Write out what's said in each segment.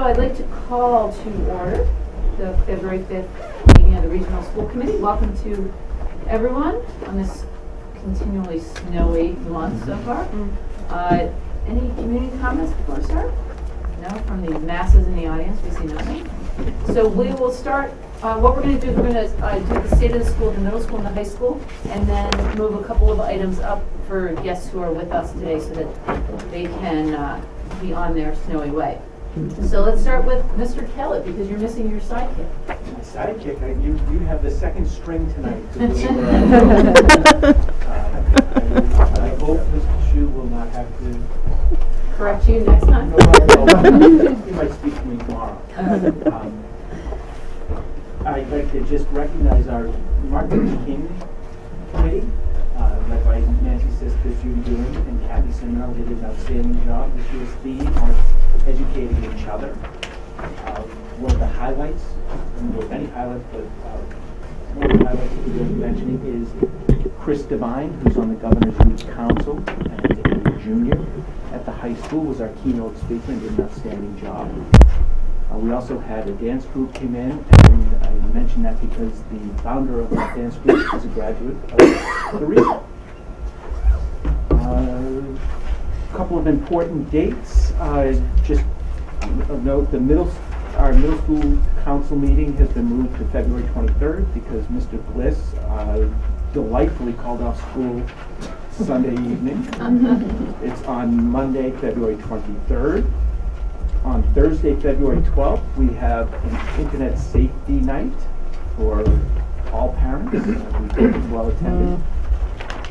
So I'd like to call to order the February 5th meeting of the Regional School Committee. Welcome to everyone on this continually snowy month so far. Any community comments before we start? No, from the masses in the audience, we see nothing. So we will start, what we're going to do is we're going to do the state of the school, the middle school and the high school, and then move a couple of items up for guests who are with us today so that they can be on their snowy way. So let's start with Mr. Kellett, because you're missing your sidekick. My sidekick, you have the second string tonight. I hope Mr. Shu will not have to Correct you next time. No, he might speak to me tomorrow. I'd like to just recognize our Martin Luther King committee, led by Nancy's sister Judy Doing and Kathy Simmel. They did an outstanding job. This year's theme was educating each other. One of the highlights, and there were many highlights, but one of the highlights that we're going to be mentioning is Chris Devine, who's on the Governor's Youth Council and a junior at the high school, was our keynote speaker and did an outstanding job. We also had a dance group came in, and I mentioned that because the founder of that dance group is a graduate of the region. A couple of important dates. Just of note, our middle school council meeting has been moved to February 23rd because Mr. Bliss delightfully called off school Sunday evening. It's on Monday, February 23rd. On Thursday, February 12th, we have an internet safety night for all parents. We hope it's well attended.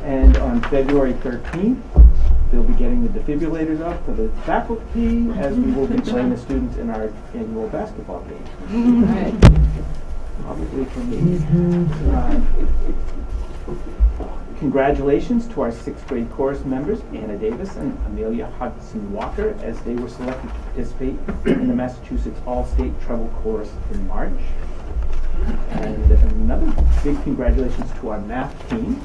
And on February 13th, they'll be getting the defibrillators up for the faculty as we will be playing the students in our annual basketball game. Right. Obviously for me. Congratulations to our 6th grade chorus members, Anna Davis and Amelia Hudson Walker, as they were selected to participate in the Massachusetts All-State Treble Chorus in March. And another big congratulations to our math team,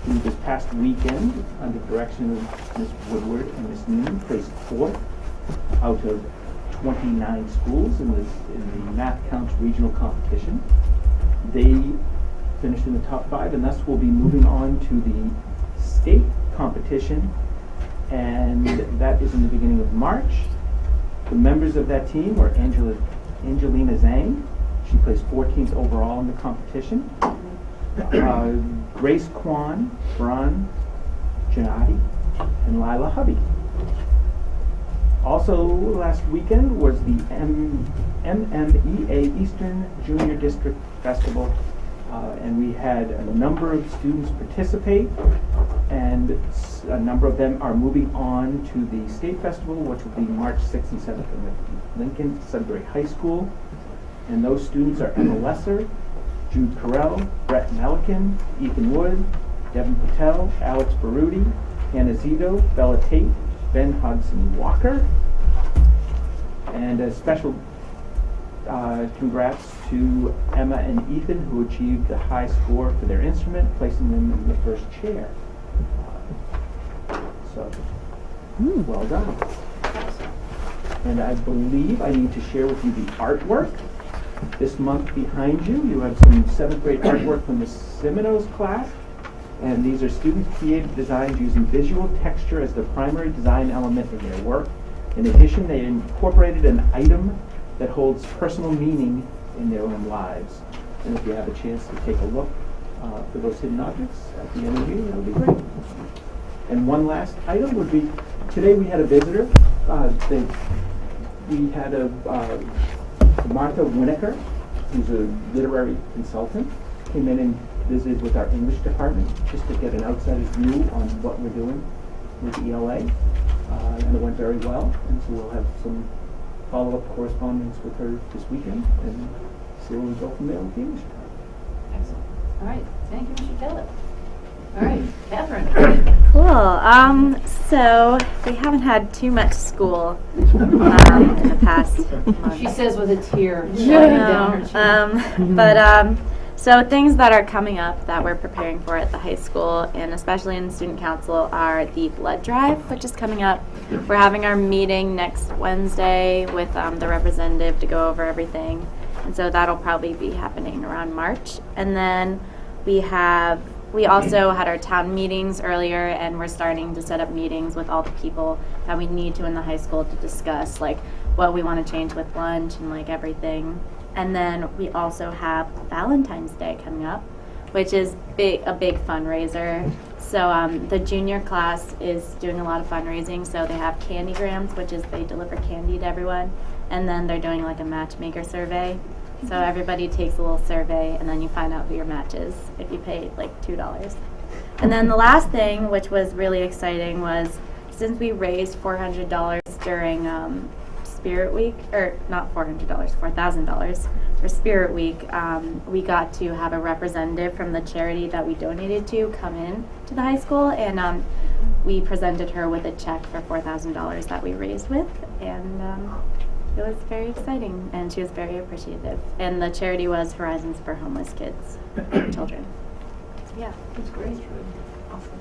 who this past weekend, under the direction of Ms. Woodward and Ms. Newman, placed 4th out of 29 schools in the Math Counts regional competition. They finished in the top 5, and thus will be moving on to the state competition, and that is in the beginning of March. The members of that team were Angelina Zhang. She placed 14th overall in the competition. Grace Kwan, Bron Janati, and Lila Hubby. Also last weekend was the MMEA Eastern Junior District Festival, and we had a number of students participate, and a number of them are moving on to the state festival, which will be March 6th and 7th in Lincoln Sudbury High School. And those students are Emma Lesser, Jude Carell, Brett Melican, Ethan Wood, Devin Patel, Alex Baruti, Hannah Zito, Bella Tate, Ben Hudson Walker. And a special congrats to Emma and Ethan, who achieved the high score for their instrument, placing them in the first chair. So, well done. And I believe I need to share with you the artwork. This month behind you, you have some 7th grade artwork from the Seminoles class. And these are students created designs using visual texture as the primary design element in their work. In addition, they incorporated an item that holds personal meaning in their own lives. And if you have a chance to take a look for those hidden objects at the end of the meeting, that would be great. And one last item would be, today we had a visitor. We had Martha Winokur, who's a literary consultant, came in and visited with our English department just to get an outsider's view on what we're doing with ELA. And it went very well, and so we'll have some follow-up correspondence with her this weekend and see where we go from there with the English department. Excellent. All right. Thank you, Mr. Kellett. All right, Catherine. Cool. So we haven't had too much school in the past month. She says with a tear sliding down her cheek. So things that are coming up that we're preparing for at the high school, and especially in the student council, are the blood drive, which is coming up. We're having our meeting next Wednesday with the representative to go over everything. And so that'll probably be happening around March. And then we also had our town meetings earlier, and we're starting to set up meetings with all the people that we need to in the high school to discuss like what we want to change with lunch and like everything. And then we also have Valentine's Day coming up, which is a big fundraiser. So the junior class is doing a lot of fundraising. So they have candygrams, which is they deliver candy to everyone. And then they're doing like a matchmaker survey. So everybody takes a little survey, and then you find out who your match is if you pay like $2. And then the last thing, which was really exciting, was since we raised $400 during Spirit Week, or not $400, $4,000 for Spirit Week, we got to have a representative from the charity that we donated to come in to the high school, and we presented her with a check for $4,000 that we raised with, and it was very exciting, and she was very appreciative. And the charity was Horizons for Homeless Kids and Children. So yeah, That's great. Awesome.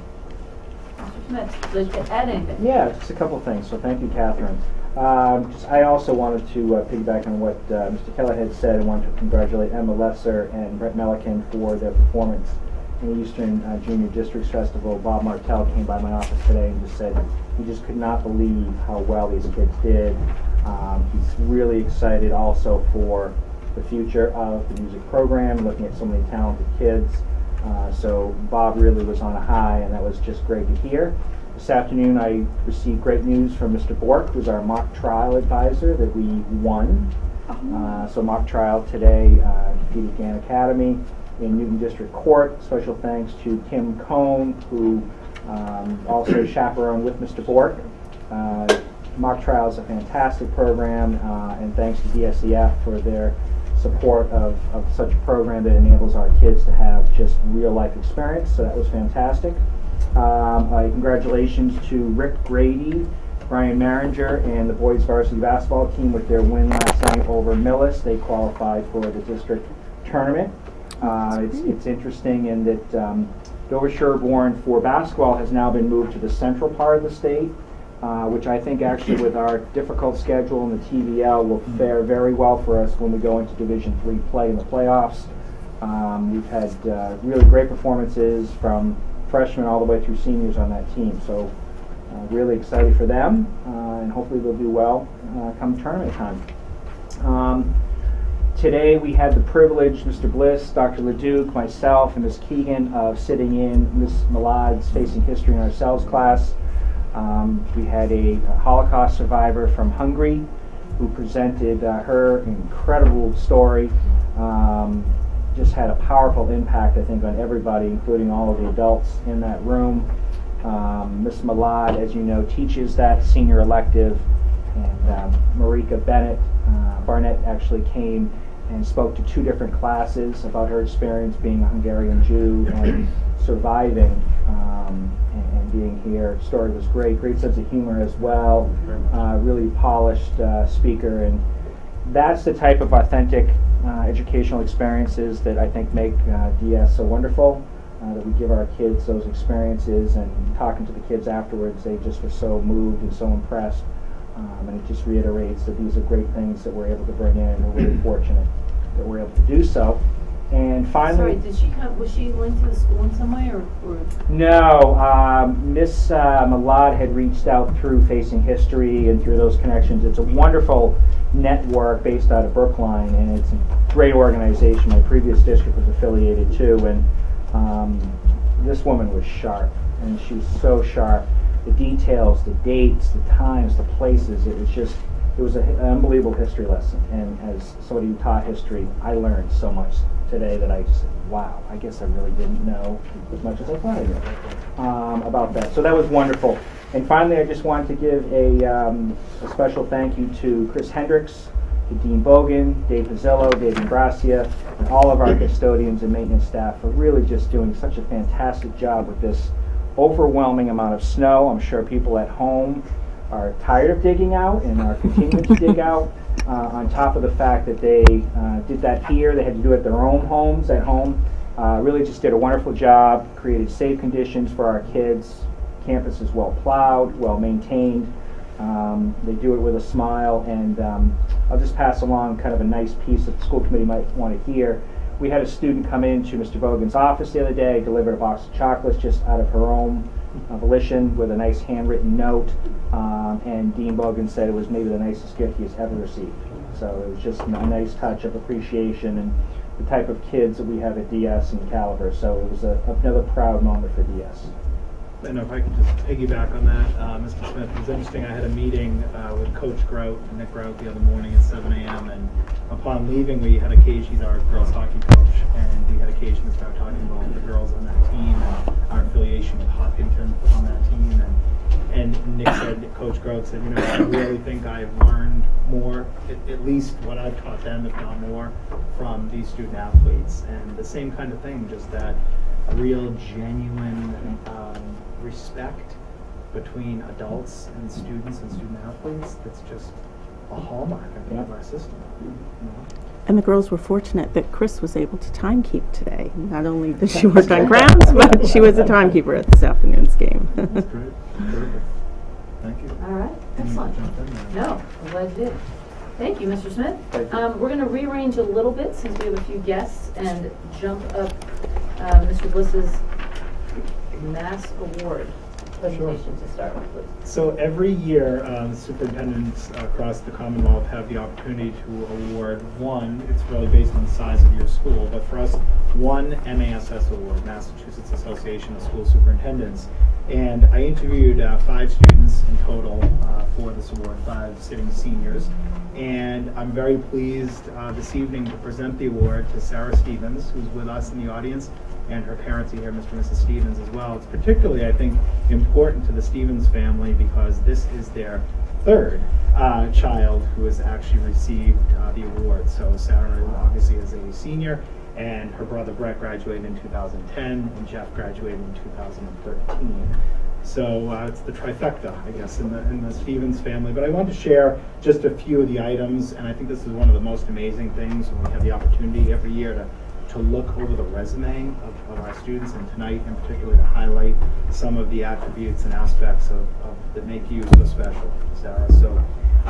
Mr. Schmidt, would you add anything? Yeah, just a couple things. So thank you, Catherine. I also wanted to piggyback on what Mr. Keller had said. I wanted to congratulate Emma Lesser and Brett Melican for their performance in the Eastern Junior Districts Festival. Bob Martell came by my office today and just said he just could not believe how well these kids did. He's really excited also for the future of the music program, looking at so many talented kids. So Bob really was on a high, and that was just great to hear. This afternoon I received great news from Mr. Bork, who's our mock trial advisor, that we won. So mock trial today, defeated Gann Academy in Newton District Court. Special thanks to Kim Cohn, who also chaperoned with Mr. Bork. Mock trial is a fantastic program, and thanks to DSEF for their support of such a program that enables our kids to have just real life experience. So that was fantastic. Congratulations to Rick Grady, Brian Maringer, and the boys varsity basketball team with their win last night over Millis. They qualified for the district tournament. It's interesting in that Dover-Sherborn for basketball has now been moved to the central part of the state, which I think actually with our difficult schedule in the TVL will fare very well for us when we go into Division III play in the playoffs. We've had really great performances from freshmen all the way through seniors on that team, so really excited for them, and hopefully they'll do well come tournament time. Today we had the privilege, Mr. Bliss, Dr. Leduc, myself, and Ms. Keegan, of sitting in Ms. Milad's Facing History in Ourselves class. We had a Holocaust survivor from Hungary who presented her incredible story. Just had a powerful impact, I think, on everybody, including all of the adults in that room. Ms. Milad, as you know, teaches that senior elective, and Marika Barnett actually came and spoke to 2 different classes about her experience being a Hungarian Jew and surviving and being here. The story was great sense of humor as well, really polished speaker, and that's the type of authentic educational experiences that I think make DS so wonderful, that we give our kids those experiences, and talking to the kids afterwards, they just were so moved and so impressed, and it just reiterates that these are great things that we're able to bring in, and we're really fortunate that we're able to do so. And finally, Was she linked to the school in some way, or? No, Miss Milad had reached out through Facing History and through those connections. It's a wonderful network based out of Brookline, and it's a great organization. My previous district was affiliated to, and this woman was sharp, and she was so sharp. The details, the dates, the times, the places, it was an unbelievable history lesson. And as somebody who taught history, I learned so much today that I just said, wow, I guess I really didn't know as much as I thought I did about that. So that was wonderful. And finally, I just wanted to give a special thank you to Chris Hendricks, to Dean Bogan, Dave Pizzillo, Dave Imbracia, and all of our custodians and maintenance staff for really just doing such a fantastic job with this overwhelming amount of snow. I'm sure people at home are tired of digging out and are continuing to dig out. on top of the fact that they did that here, they had to do it at their own homes, at home. Really just did a wonderful job, created safe conditions for our kids. Campus is well plowed, well maintained. They do it with a smile, and I'll just pass along kind of a nice piece that the school committee might want to hear. We had a student come into Mr. Bogan's office the other day, delivered a box of chocolates just out of her own volition with a nice handwritten note, and Dean Bogan said it was maybe the nicest gift he's ever received. So it was just a nice touch of appreciation and the type of kids that we have at DS and Caliber. So it was another proud moment for DS. And if I could just piggyback on that, Mr. Smith, it was interesting. I had a meeting with Coach Grout, Nick Grout, the other morning at 7 a.m. And upon leaving, we had occasion, he's our girls hockey coach, and we had occasion to start talking about the girls on that team and our affiliation with Hopkinton on that team. And Nick said, Coach Grout said, I really think I've learned more, at least what I've taught them, if not more, from these student athletes. And the same kind of thing, just that real, genuine respect between adults and students and student athletes. That's just a hallmark, I think, of our system. And the girls were fortunate that Chris was able to timekeep today. Not only did she work on grounds, but she was a timekeeper at this afternoon's game. That's great. Perfect. Thank you. All right, excellent. No, I'm glad you did. Thank you, Mr. Smith. We're going to rearrange a little bit since we have a few guests and jump up Mr. Bliss's Mass Award presentation to start with, please. So every year, the superintendents across the Commonwealth have the opportunity to award one. It's really based on the size of your school, but for us, one MASS award, Massachusetts Association of School Superintendents. And I interviewed 5 students in total for this award, 5 sitting seniors. And I'm very pleased this evening to present the award to Sarah Stevens, who's with us in the audience, and her parents are here, Mr. and Mrs. Stevens as well. It's particularly, I think, important to the Stevens family because this is their 3rd child who has actually received the award. So Sarah obviously is a senior, and her brother Brett graduated in 2010, and Jeff graduated in 2013. So it's the trifecta, I guess, in the Stevens family. But I want to share just a few of the items, and I think this is one of the most amazing things when we have the opportunity every year to look over the resume of our students, and tonight in particular to highlight some of the attributes and aspects that make you so special, Sarah. So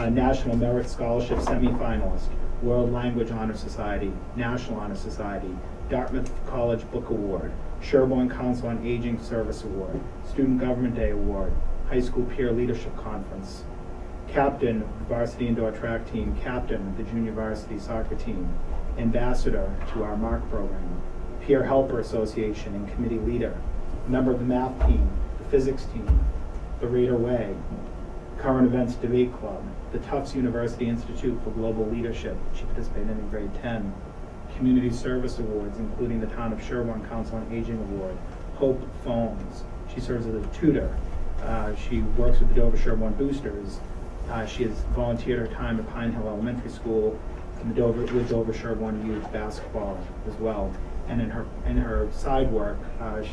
National Merit Scholarship semifinalist, World Language Honor Society, National Honor Society, Dartmouth College Book Award, Sherborn Council on Aging Service Award, Student Government Day Award, High School Peer Leadership Conference, Captain Varsity Indoor Track Team, Captain of the Junior Varsity Soccer Team, Ambassador to our MARC program, Peer Helper Association and Committee Leader, member of the Math Team, the Physics Team, the Raider Way, Current Events Debate Club, the Tufts University Institute for Global Leadership, she participated in grade 10, Community Service Awards, including the Town of Sherborn Council on Aging Award, Hope Phones, she serves as a tutor, she works with the Dover-Sherborn Boosters, she has volunteered her time at Pine Hill Elementary School with Dover-Sherborn Youth Basketball as well. And in her side work,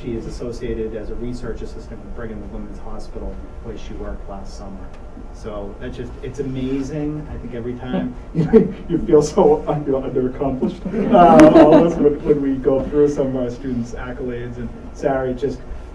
she is associated as a research assistant with Brigham and Women's Hospital, where she worked last summer. So that's it's amazing. I think every time you feel so under-accomplished. All of us when we go through some of our students' accolades. And Sarah,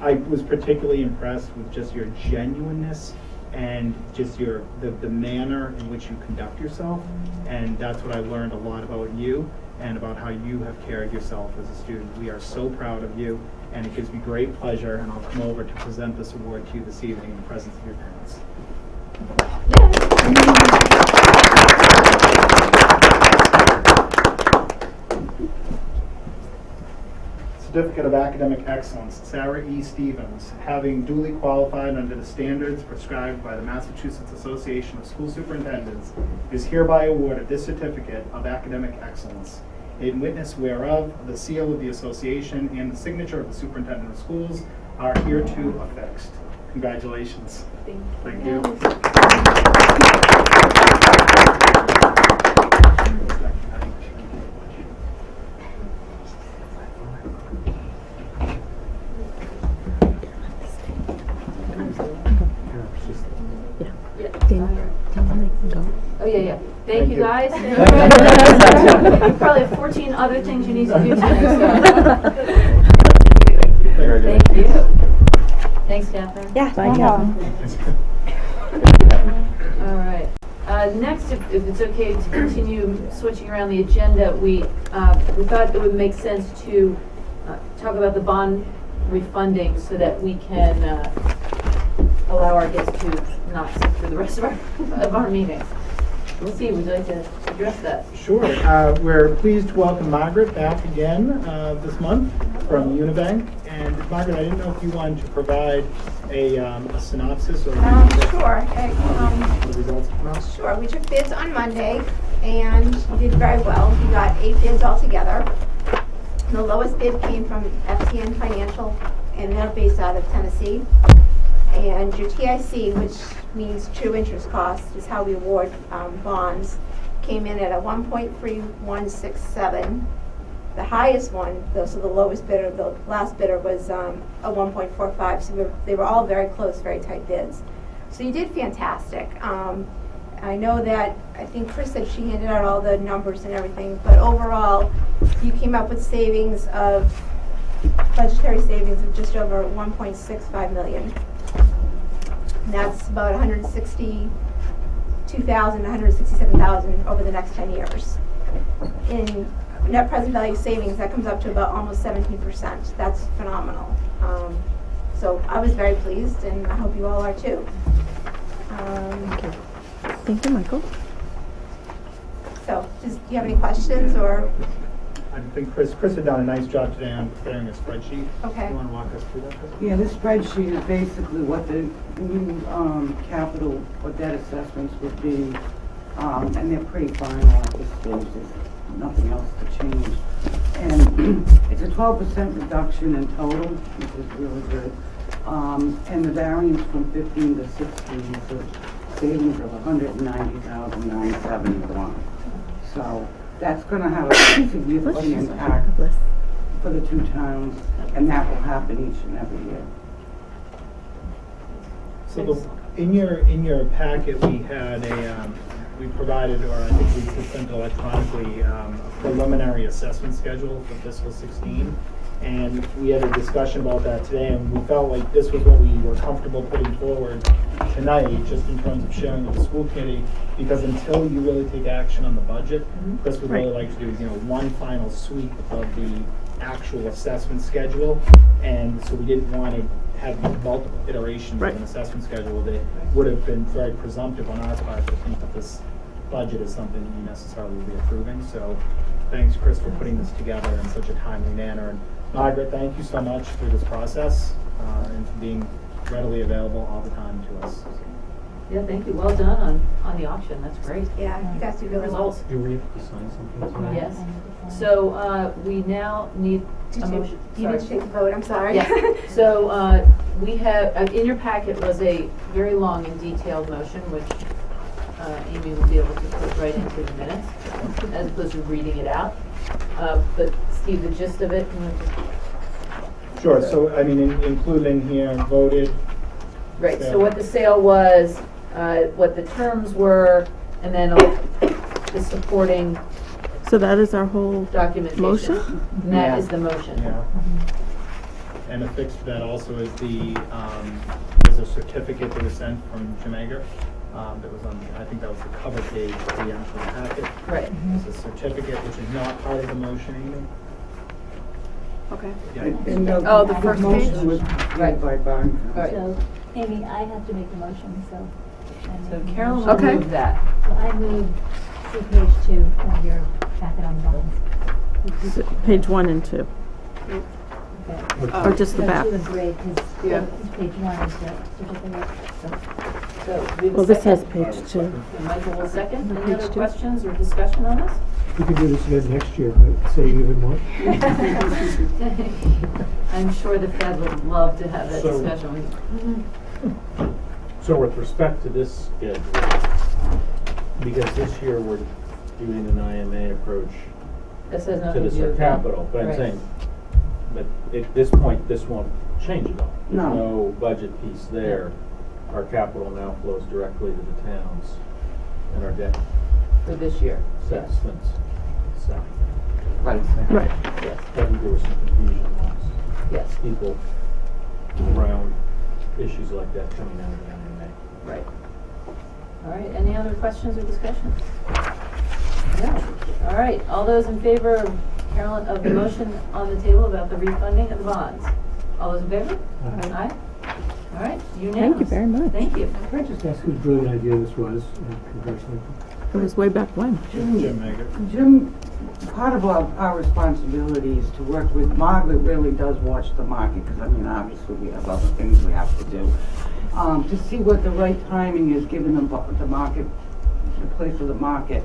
I was particularly impressed with just your genuineness and just the manner in which you conduct yourself. And that's what I learned a lot about you and about how you have carried yourself as a student. We are so proud of you, and it gives me great pleasure, and I'll come over to present this award to you this evening in the presence of your parents. Certificate of Academic Excellence, Sarah E. Stevens, having duly qualified under the standards prescribed by the Massachusetts Association of School Superintendents, is hereby awarded this Certificate of Academic Excellence. In witness whereof, the seal of the association and the signature of the Superintendent of Schools are hereto affixed. Congratulations. Thank you. Dana, go. Oh, yeah. Thank you, you. guys. you. You probably have 14 other things you need to do today, so. Thank you. Thanks, Catherine. Yeah. Bye, Catherine. All right. Next, if it's okay to continue switching around the agenda, we thought it would make sense to talk about the bond refunding so that we can allow our guests to not sit through the rest of our meeting. Steve, would you like to address that? Sure. We're pleased to welcome Margaret back again this month from Unibank. And Margaret, I didn't know if you wanted to provide a synopsis or Sure. the results come out. Sure. We took bids on Monday and we did very well. We got 8 bids altogether. The lowest bid came from FTN Financial, and they're based out of Tennessee. And your TIC, which means true interest cost, is how we award bonds, came in at a 1.3167. The highest one, so the lowest bidder, the last bidder was a 1.45. So they were all very close, very tight bids. So you did fantastic. I know that, I think Chris said she handed out all the numbers and everything, but overall, you came up with savings of, budgetary savings of just over 1.65 million. And that's about 162,000, 167,000 over the next 10 years. In net present value savings, that comes up to about almost 17%. That's phenomenal. So I was very pleased, and I hope you all are too. Thank you, Michael. So, do you have any questions or? I think Chris had done a nice job today on preparing a spreadsheet. Okay. You want to walk us through that, Chris? Yeah, this spreadsheet is basically what the new capital or debt assessments would be, and they're pretty final at this stage. There's nothing else to change. And it's a 12% reduction in total, which is really good. And the variance from 15 to 16 is a savings of 190,971. So that's going to have a significant impact for the two towns, and that will happen each and every year. So in your packet, we had we provided, or I think we sent electronically, a preliminary assessment schedule for fiscal 16. And we had a discussion about that today, and we felt like this was what we were comfortable putting forward tonight, just in terms of sharing with the school committee, because until you really take action on the budget, Chris would really like to do, one final sweep of the actual assessment schedule. And so we didn't want to have multiple iterations of an assessment schedule that would have been very presumptive on our part to think that this budget is something that you necessarily would be approving. So thanks, Chris, for putting this together in such a timely manner. And Margaret, thank you so much for this process and for being readily available all the time to us. Yeah, thank you. Well done on the auction. That's great. Yeah, you guys do really well. Results. Do we have to sign something tonight? Yes. So we now need a motion. You need to take the vote, I'm sorry. Yes. So we have, in your packet was a very long and detailed motion, which Amy will be able to put right into the minutes, as opposed to reading it out. But Steve, the gist of it, you want to Sure. So, I mean, included in here, voted. right, so what the sale was, what the terms were, and then the supporting So that is our whole documentation. motion? And that is the motion. Yeah. And affixed to that also is is a certificate that was sent from Jamaica. That was on, I think that was the cover page of the actual packet. Right. It's a certificate which is not part of the motion, Amy. Okay. And Oh, the first motion page? was made by bond All right. council. So, Amy, I have to make the motion, so. So Carolyn will Okay. move that. So I move, see page 2 of your packet on bonds. Page 1 and 2, Okay. or just the No, back? 2 is great, because Yeah. page 1 is the certificate. So we have a Well, this second. has page 2. And Michael will second. Any Page other 2. questions or discussion on this? We could do this again next year, but save even more. I'm sure the Fed would love to have that So- discussion. So with respect to this schedule, because this year we're doing an IMA approach This has to nothing to this do with that. capital, but I'm Right. saying, but at this point, this won't change at all. There's No. no budget piece there. Our capital now flows directly to the towns, and our debt for this year. Assessments. So, Right. Right. Yes, I think there was some confusion amongst yes, people around issues like that coming out of the MMA. right. All right, any other questions or discussion? No. All right, all those in favor of Carolyn, of the motion on the table about the refunding of the bonds? All those in favor? Aye. All right, unanimous. Thank you very much. Thank you. Can I just ask whose brilliant idea this was? Congratulations. It was way back when. Jim Maggott. Jim, part of our responsibility is to work with, Margaret really does watch the market, because I mean, obviously we have other things we have to do. To see what the right timing is, given the market, the place of the market.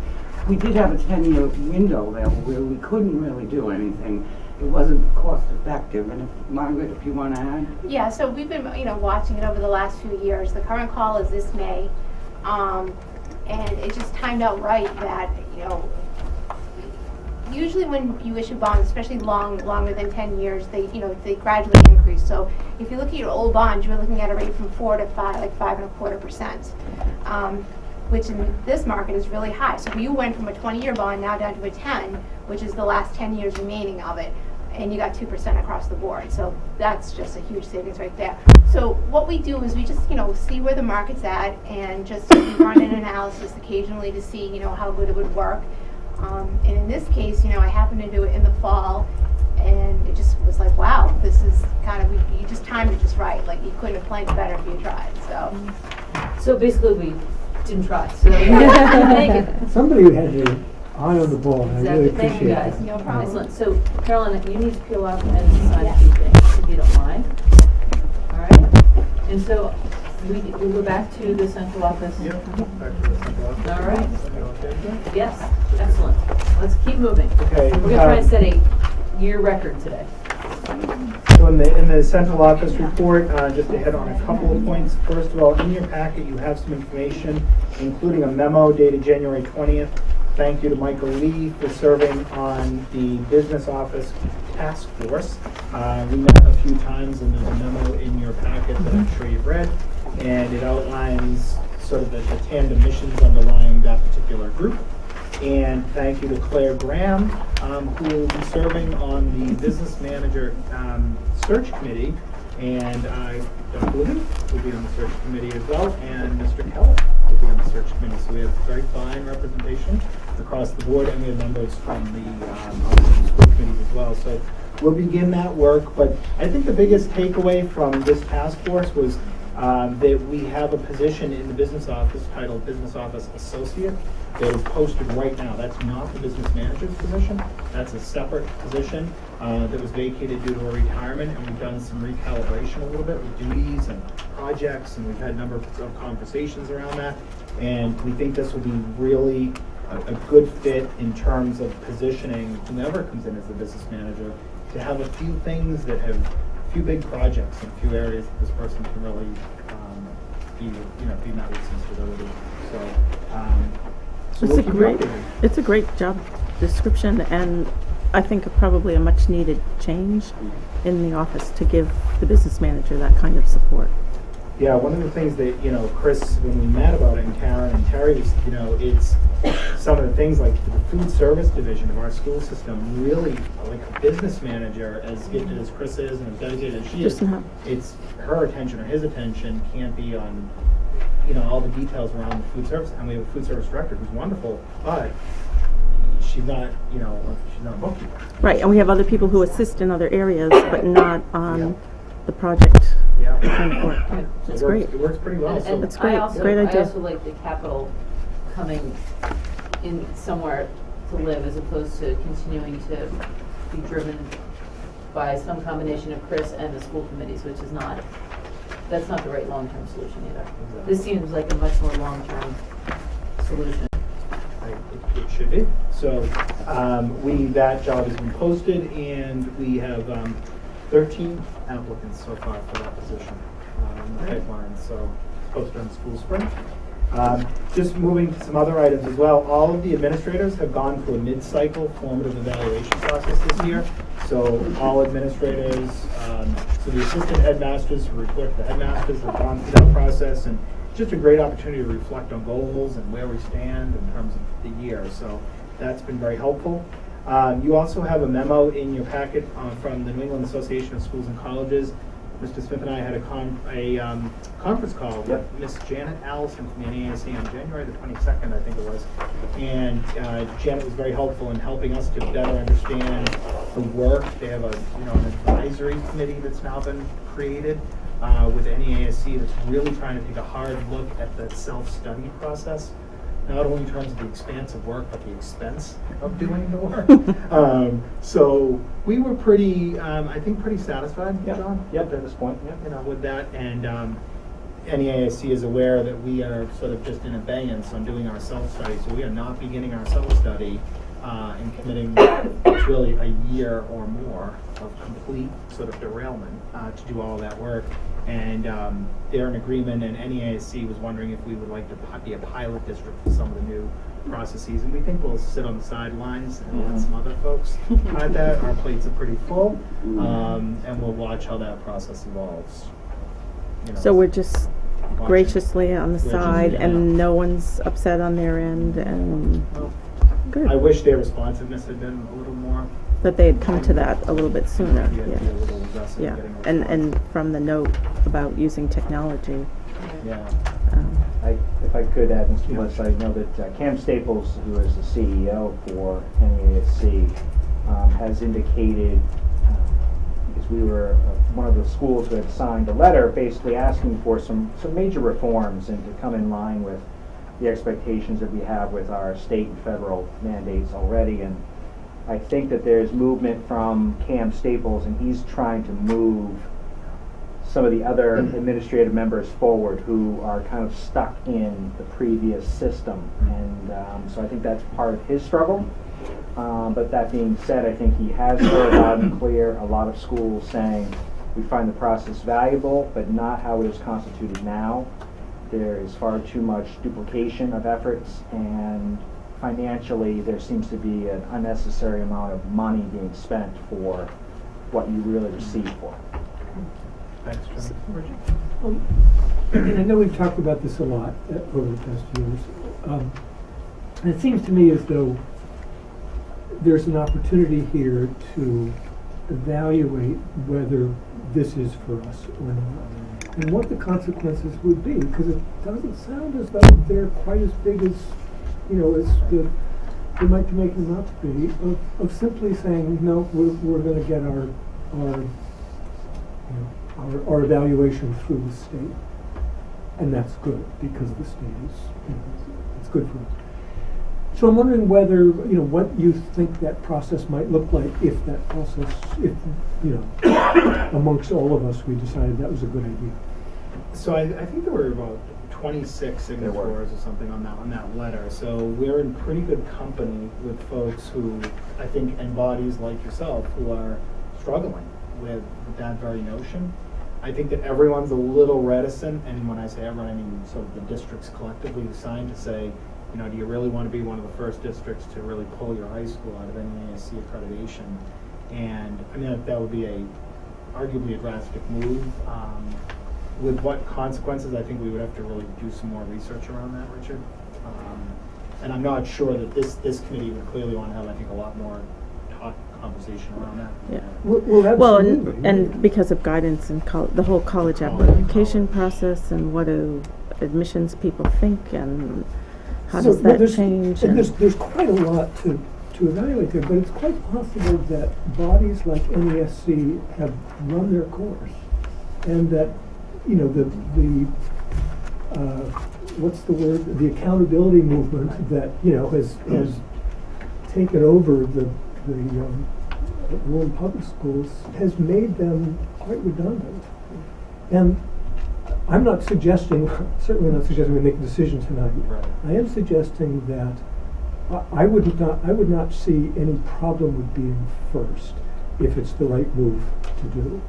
We did have a 10-year window there where we couldn't really do anything. It wasn't cost effective, and if, Margaret, if you want to add? Yeah, so we've been, watching it over the last few years. The current call is this May, and it just timed out right that, usually when you issue bonds, especially longer than 10 years, they gradually increase. So if you look at your old bonds, you're looking at a rate from 4 to 5, like 5.25%, which in this market is really high. So you went from a 20-year bond now down to a 10, which is the last 10 years remaining of it, and you got 2% across the board. So that's just a huge savings right there. So what we do is we just, see where the market's at and just run an analysis occasionally to see, how good it would work. And in this case, I happened to do it in the fall, and it just was like, wow, this is kind of, you just timed it just right. Like, you couldn't have planned it better if you tried, So basically, we didn't try, so thank you. Somebody who had their eye on the ball, and I really Exactly, thank you appreciate guys. that. No problem. Excellent, so Carolyn, you need to peel off and sign a few things, if you don't mind. All right, and so we'll go back to the central office. Yep, back to the central office. All right. Are you okay with that? Yes, excellent. Let's keep moving. Okay. We're gonna try and set a year record today. So in the central office report, just to hit on a couple of points. First of all, in your packet, you have some information, including a memo dated January 20th. Thank you to Michael Lee for serving on the business office task force. We met a few times, and there's a memo in your packet that I'm sure you've read, and it outlines sort of the tandem missions underlying that particular group. And thank you to Claire Graham, who will be serving on the business manager search committee, and Doug Blue will be on the search committee as well, and Mr. Keller will be on the search committee. So we have very fine representation across the board, and we have members from the school committees as well. So we'll begin that work, but I think the biggest takeaway from this task force was that we have a position in the business office titled Business Office Associate that is posted right now. That's not the business manager's position. That's a separate position that was vacated due to a retirement, and we've done some recalibration a little bit with duties and projects, and we've had a number of conversations around that. And we think this will be really a good fit in terms of positioning whomever comes in as the business manager to have a few things that have a few big projects and a few areas that this person can really be met with some stability. So we'll keep you updated. It's a great job description, and I think probably a much needed change in the office to give the business manager that kind of support. Yeah, one of the things that, Chris, when we met about it, and Karen and Terry, was, it's some of the things like the food service division of our school system, really, like a business manager, as gifted as Chris is and as dedicated as she is, it's her attention or his attention can't be on, all the details around the food service. And we have a food service director who's wonderful, but she's not, she's not a bookkeeper. Right, and we have other people who assist in other areas, but not on the project kind of work. Yeah, it's great. It works pretty well. And That's great. I Great idea. also like the capital coming in somewhere to live as opposed to continuing to be driven by some combination of Chris and the school committees, which is not, that's not the right long-term solution either. Exactly. This seems like a much more long-term solution. It should be. So that job has been posted, and we have 13 applicants so far for that position in the pipeline. So posted on School Spring. Just moving to some other items as well. All of the administrators have gone through a mid-cycle formative evaluation process this year. So all administrators So the assistant headmasters who report to the headmasters have gone through that process, and it's just a great opportunity to reflect on goals and where we stand in terms of the year. So that's been very helpful. You also have a memo in your packet from the New England Association of Schools and Colleges. Mr. Smith and I had a conference call with Miss Janet Allison from the NASC on January the 22nd, I think it was. And Janet was very helpful in helping us to better understand the work. They have an advisory committee that's now been created with NASC that's really trying to take a hard look at the self-study process, not only in terms of the expanse of work, but the expense of doing the work. So we were pretty, I think, pretty satisfied, John? Yep, at this point, yep. With that, and NEASC is aware that we are sort of just in abeyance on doing our self-study, so we are not beginning our self-study and committing it's really a year or more of complete sort of derailment to do all of that work. And they're in agreement, and NEASC was wondering if we would like to be a pilot district for some of the new processes, and we think we'll sit on the sidelines and let some other folks try that. Our plates are pretty full, and we'll watch how that process evolves. So we're just watching. graciously on the side, Yeah. and no one's upset on their end, and Well, good. I wish their responsiveness had been a little more. That they had come to that a little bit sooner, Yeah, be a yeah. little aggressive Yeah, getting a and response. from the note about using technology, Yeah. If I could add, Mr. Bliss, I know that Cam Staples, who is the CEO for NEASC, has indicated, because we were one of the schools who had signed a letter basically asking for some major reforms and to come in line with the expectations that we have with our state and federal mandates already. And I think that there's movement from Cam Staples, and he's trying to move some of the other administrative members forward who are kind of stuck in the previous system. And so I think that's part of his struggle. But that being said, I think he has heard loud and clear a lot of schools saying, we find the process valuable, but not how it is constituted now. There is far too much duplication of efforts, and financially there seems to be an unnecessary amount of money being spent for what you really receive for. Thanks, John. And I know we've talked about this a lot over the past years. And it seems to me as though there's an opportunity here to evaluate whether this is for us or not, and what the consequences would be, because it doesn't sound as though they're quite as big as, as they might be making them out to be, of simply saying, no, we're going to get our evaluation through the state, and that's good because the state is, it's good for us. So I'm wondering whether, what you think that process might look like if that process, amongst all of us, we decided that was a good idea. So I think there were about 26 signatories or something on that letter. So we're in pretty good company with folks who I think embodies like yourself who are struggling with that very notion. I think that everyone's a little reticent, and when I say everyone, I mean sort of the districts collectively who signed to say, do you really want to be one of the first districts to really pull your high school out of NEASC accreditation? And I mean, that would be arguably a drastic move. With what consequences, I think we would have to really do some more research around that, Richard. And I'm not sure that this committee would clearly want to have, I think, a lot more conversation around that. yeah. Well, and because of guidance and the whole college application process, and what do admissions people think, and how does that change? And there's quite a lot to evaluate there, but it's quite possible that bodies like NESC have run their course, and that what's the word? The accountability movement that has taken over the rural public schools has made them quite redundant. And I'm not suggesting, certainly not suggesting we make a decision tonight. Right. I am suggesting that I would not see any problem with being first if it's the right move to do,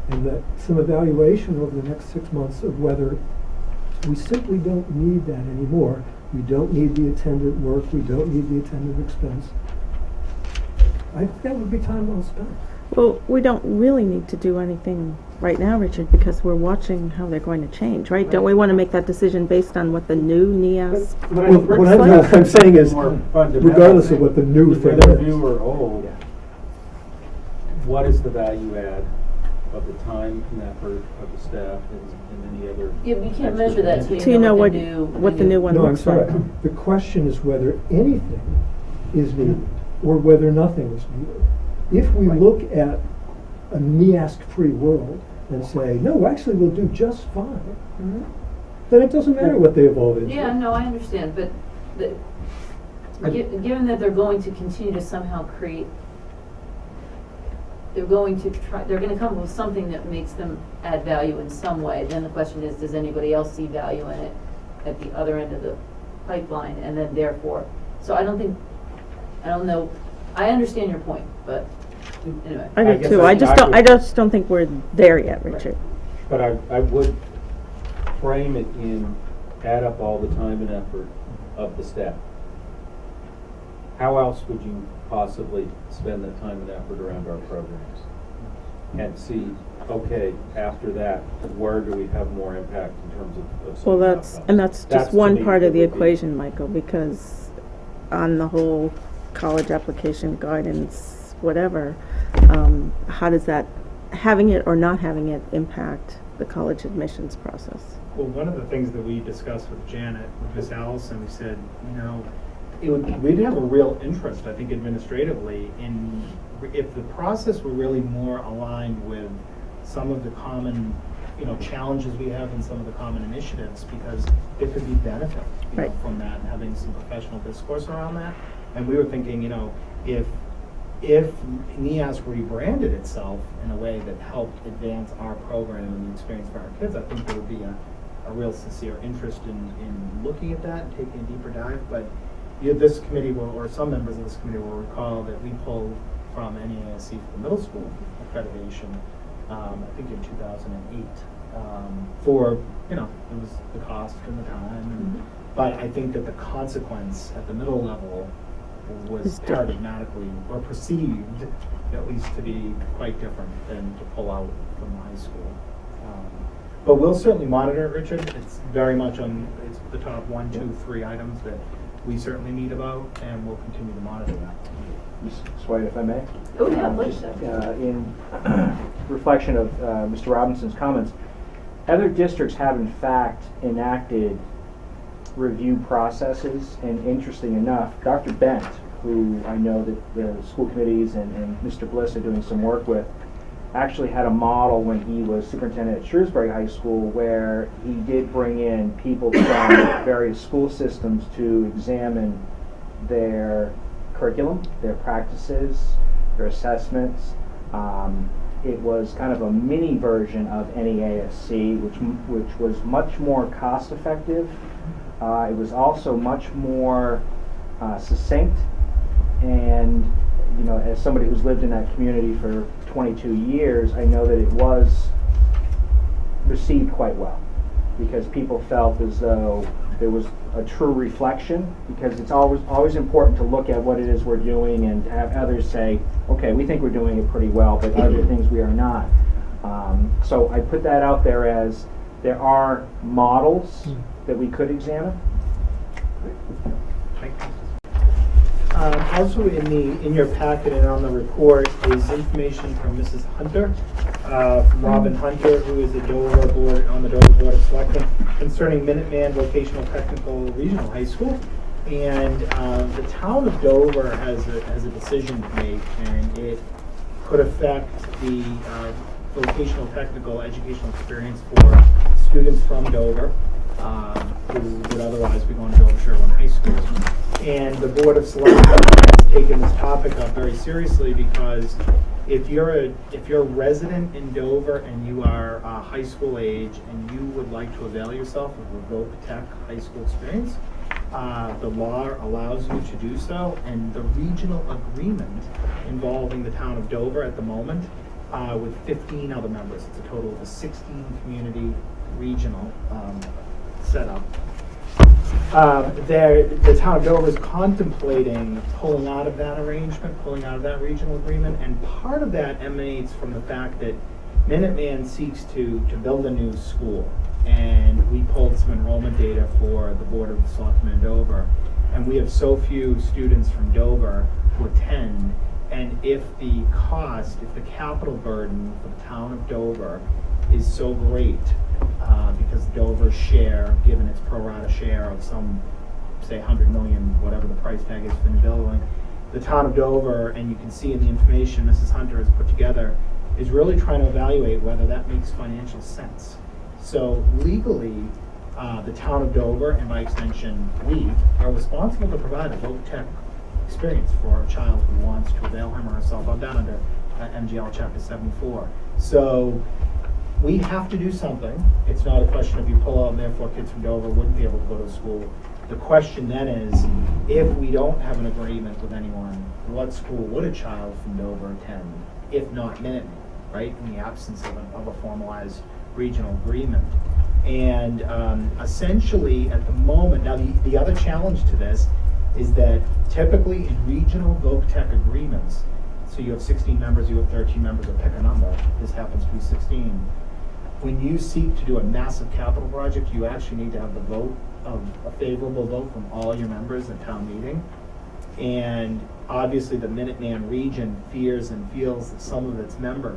and that some evaluation over the next 6 months of whether we simply don't need that anymore. We don't need the attendant work. We don't need the attendant expense. I think that would be time well spent. Well, we don't really need to do anything right now, Richard, because we're watching how they're going to change, right? Don't we want to make that decision based on what the new NEAS What I'm saying is, regardless of what the new thing whether is. new or old, what is the value add of the time and effort of the staff and any other? Yeah, you can't measure that Till until you know what what the new one No, I'm looks like. sorry. The question is whether anything is needed or whether nothing is needed. If we look at a NEASC-free world and say, no, actually we'll do just fine, then it doesn't matter what they evolve into. Yeah, no, I understand, but given that they're going to continue to somehow create, they're going to come up with something that makes them add value in some way, then the question is, does anybody else see value in it at the other end of the pipeline, and then therefore, so I don't know, I understand your point, but anyway. I do guess too. I I just don't think we're there yet, Richard. But I would frame it in add up all the time and effort of the staff. How else would you possibly spend the time and effort around our programs? And see, okay, after that, where do we have more impact in terms of Well, outcomes? that's That's just to one me part of the what would be- equation, Michael, because on the whole college application guidance, whatever, how does that, having it or not having it, impact the college admissions process? Well, one of the things that we discussed with Janet, with Miss Allison, we said, we'd have a real interest, I think, administratively, in if the process were really more aligned with some of the common, challenges we have and some of the common initiatives, because there could be benefit Right. from that, and having some professional discourse around that. And we were thinking, if NEAS rebranded itself in a way that helped advance our program and the experience for our kids, I think there would be a real sincere interest in looking at that and taking a deeper dive. But this committee will, or some members of this committee will recall that we pulled from NEASC for the middle school accreditation, I think in 2008, for, it was the cost and the time. But I think that the consequence at the middle level was paradigmatically, or perceived at least, to be quite different than to pull out from the high school. But we'll certainly monitor it, Richard. It's very much it's the top 1, 2, 3 items that we certainly meet about, and we'll continue to monitor that. Ms. Swite, if I may? Oh, yeah, please. Just, in reflection of Mr. Robinson's comments, other districts have in fact enacted review processes, and interesting enough, Dr. Bent, who I know that the school committees and Mr. Bliss are doing some work with, actually had a model when he was superintendent at Shrewsbury High School where he did bring in people from various school systems to examine their curriculum, their practices, their assessments. It was kind of a mini version of NEASC, which was much more cost effective. It was also much more succinct, and as somebody who's lived in that community for 22 years, I know that it was received quite well, because people felt as though there was a true reflection, because it's always important to look at what it is we're doing and have others say, okay, we think we're doing it pretty well, but other things we are not. So I put that out there as there are models that we could examine. Also in your packet and on the report is information from Mrs. Hunter, from Robin Hunter, who is on the Dover Board of Selectmen, concerning Minuteman Vocational Technical Regional High School. And the town of Dover has a decision to make, and it could affect the vocational technical educational experience for students from Dover, who would otherwise be going to Dover-Sherborn High School. And the Board of Selectmen has taken this topic up very seriously, because if you're a resident in Dover and you are high school age and you would like to avail yourself of a Voc Tech high school experience, the law allows you to do so, and the regional agreement involving the town of Dover at the moment, with 15 other members, it's a total of a 16 community regional setup. The town of Dover is contemplating pulling out of that arrangement, pulling out of that regional agreement, and part of that emanates from the fact that Minuteman seeks to build a new school, and we pulled some enrollment data for the Board of Selectmen in Dover, and we have so few students from Dover who attend, and if the capital burden for the town of Dover is so great, because Dover's share, given its pro rata share of some, say, 100 million, whatever the price tag is for the new building, the town of Dover, and you can see in the information Mrs. Hunter has put together, is really trying to evaluate whether that makes financial sense. So legally, the town of Dover, and by extension, we, are responsible to provide a voc tech experience for a child who wants to avail him or herself of that under MGL Chapter 74. So we have to do something. It's not a question of you pull out and therefore kids from Dover wouldn't be able to go to school. The question then is, if we don't have an agreement with anyone, what school would a child from Dover attend, if not Minuteman, right, in the absence of a formalized regional agreement? And essentially, at the moment, now the other challenge to this is that typically in regional voc tech agreements, so you have 16 members, you have 13 members, or pick a number, this happens to be 16, when you seek to do a massive capital project, you actually need to have the vote of a favorable vote from all your members at town meeting. And obviously the Minuteman region fears and feels that some of its member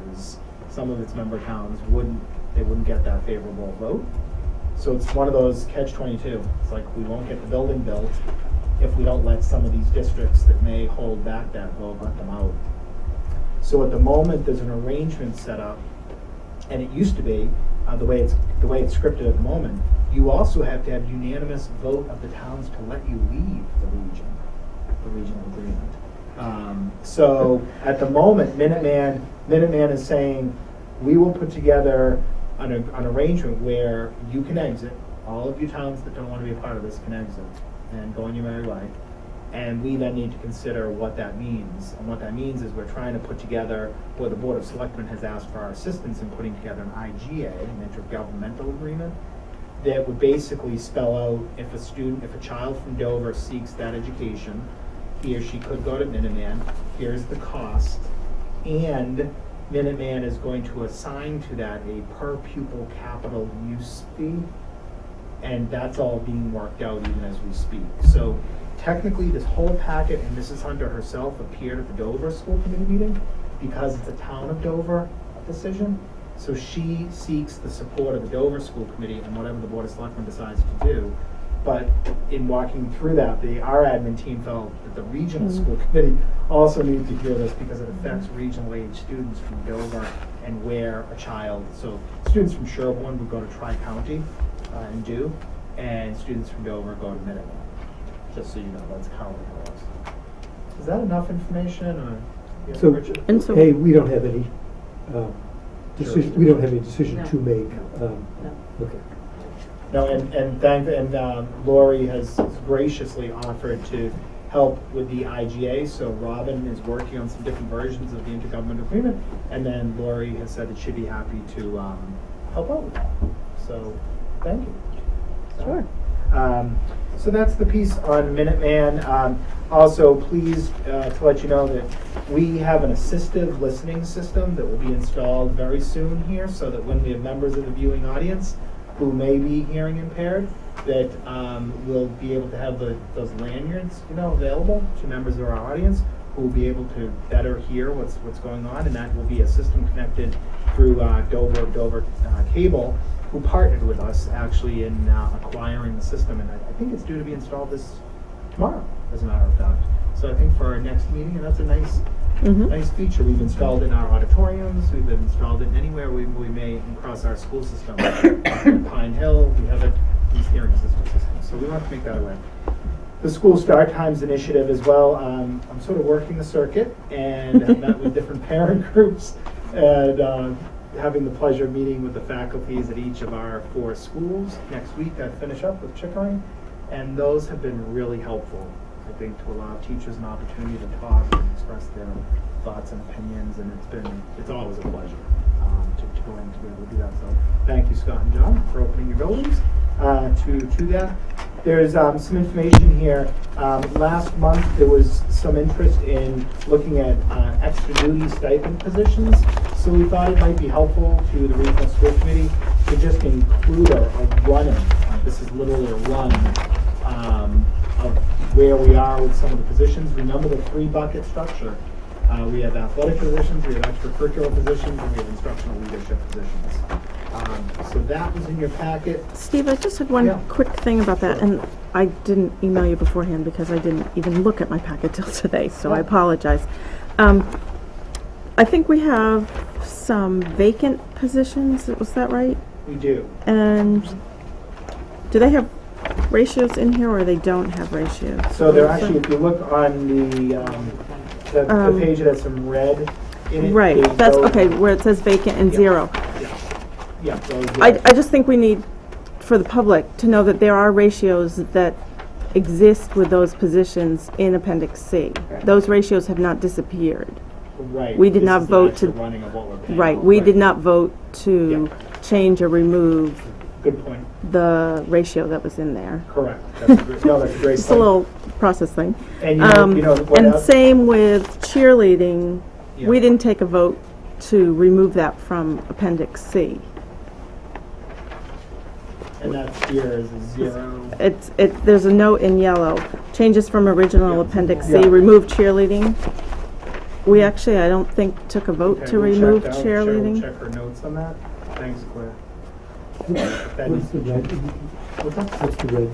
towns wouldn't get that favorable vote. So it's one of those catch-22. It's like, we won't get the building built if we don't let some of these districts that may hold back that vote, let them out. So at the moment, there's an arrangement set up, and it used to be, the way it's scripted at the moment, you also have to have unanimous vote of the towns to let you leave the regional agreement. So at the moment, Minuteman is saying, we will put together an arrangement where you can exit, all of you towns that don't want to be a part of this can exit and go on your merry way. And we then need to consider what that means. And what that means is we're trying to put together, or the Board of Selectmen has asked for our assistance in putting together an IGA, an intergovernmental agreement, that would basically spell out if a child from Dover seeks that education, he or she could go to Minuteman, here's the cost, and Minuteman is going to assign to that a per pupil capital use fee, and that's all being worked out even as we speak. So technically, this whole packet, and Mrs. Hunter herself appeared at the Dover School Committee meeting because it's a town of Dover decision. So she seeks the support of the Dover School Committee and whatever the Board of Selectmen decides to do. But in walking through that, our admin team felt that the regional school committee also needed to hear this because it affects regional age students from Dover and where a child, so students from Sherborn would go to Tri-County and do, and students from Dover go to Minuteman. Just so you know, that's how it goes. Is that enough information, or? Yeah, So, Richard? And so- hey, we don't have any decision. Sure. We don't have any decision No. to make. No. Okay. No, and Lori has graciously offered to help with the IGA, so Robin is working on some different versions of the intergovernmental agreement, and then Lori has said that she'd be happy to help out with that. So, thank you. Sure. So that's the piece on Minuteman. Also, pleased to let you know that we have an assistive listening system that will be installed very soon here, so that when we have members of the viewing audience who may be hearing impaired, that we'll be able to have those lanyards, available to members of our audience who will be able to better hear what's going on, and that will be a system connected through Dover Cable, who partnered with us actually in acquiring the system, and I think it's due to be installed tomorrow, as a matter of fact. So I think for our next meeting, and that's a nice feature. We've installed it in our auditoriums, we've installed it anywhere we may across our school system. Pine Hill, we have these hearing assistant systems, so we want to make that a way. The school start times initiative as well. I'm sort of working the circuit and have met with different parent groups and having the pleasure of meeting with the faculties at each of our 4 schools. Next week I finish up with Chickering, and those have been really helpful, I think, to allow teachers an opportunity to talk and express their thoughts and opinions, and it's always a pleasure to go in to be able to do that. So thank you, Scott and John, for opening your buildings to that. There's some information here. Last month there was some interest in looking at extra duty stipend positions. So we thought it might be helpful to the regional school committee to just include a running, this is literally a run, of where we are with some of the positions. Remember the 3-bucket structure. We have athletic positions, we have extracurricular positions, and we have instructional leadership positions. So that was in your packet. Steve, I just had one Yeah. quick thing about that, and I didn't email you beforehand because I didn't even look at my packet till today, so I Oh. apologize. I think we have some vacant positions, was that right? We do. And do they have ratios in here, or they don't have ratios? So they're actually, if you look on the page that has some red in it. Right, they that's, go- okay, where it says vacant and Yeah. 0. Yeah, those I just think we need, for the public, to know that there are ratios that exist with those positions in Appendix C. Those ratios have not disappeared. right. we did This not is the vote actual to- running of what we're paying. Right, we did not vote to Yeah. change or remove Good point. the ratio that was in there. Correct. That's a great, no, that's a great Just a point. little process thing. And you know what And else? same with cheerleading, we Yeah. didn't take a vote to remove that from Appendix C. And that here is a 0. There's a note in yellow, changes from original Yeah. Appendix C, Yeah. remove cheerleading. We actually, I don't think, took a vote Okay, to we'll check remove that out. cheerleading. Check her notes on that. Thanks, Claire. That What's needs the to red? change. What's that? What's the red?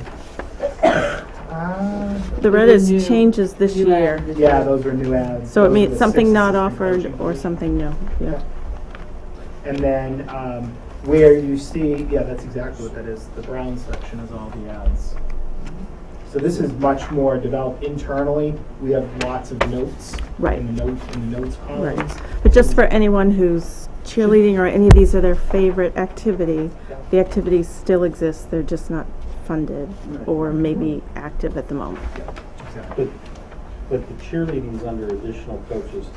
The red is changes this new year, ad. Yeah, those are new ads. so it Those are means the something 6 not assistant offered coaching or positions. something new, yeah. And then where you see, yeah, that's exactly what that is. The brown section is all the ads. So this is much more developed internally. We have lots of notes Right. in the notes columns. Right, but just for anyone who's cheerleading or any of these are their favorite activity, the activities still exist, they're just not funded or maybe active at the moment. Exactly. But the cheerleading's under additional coaches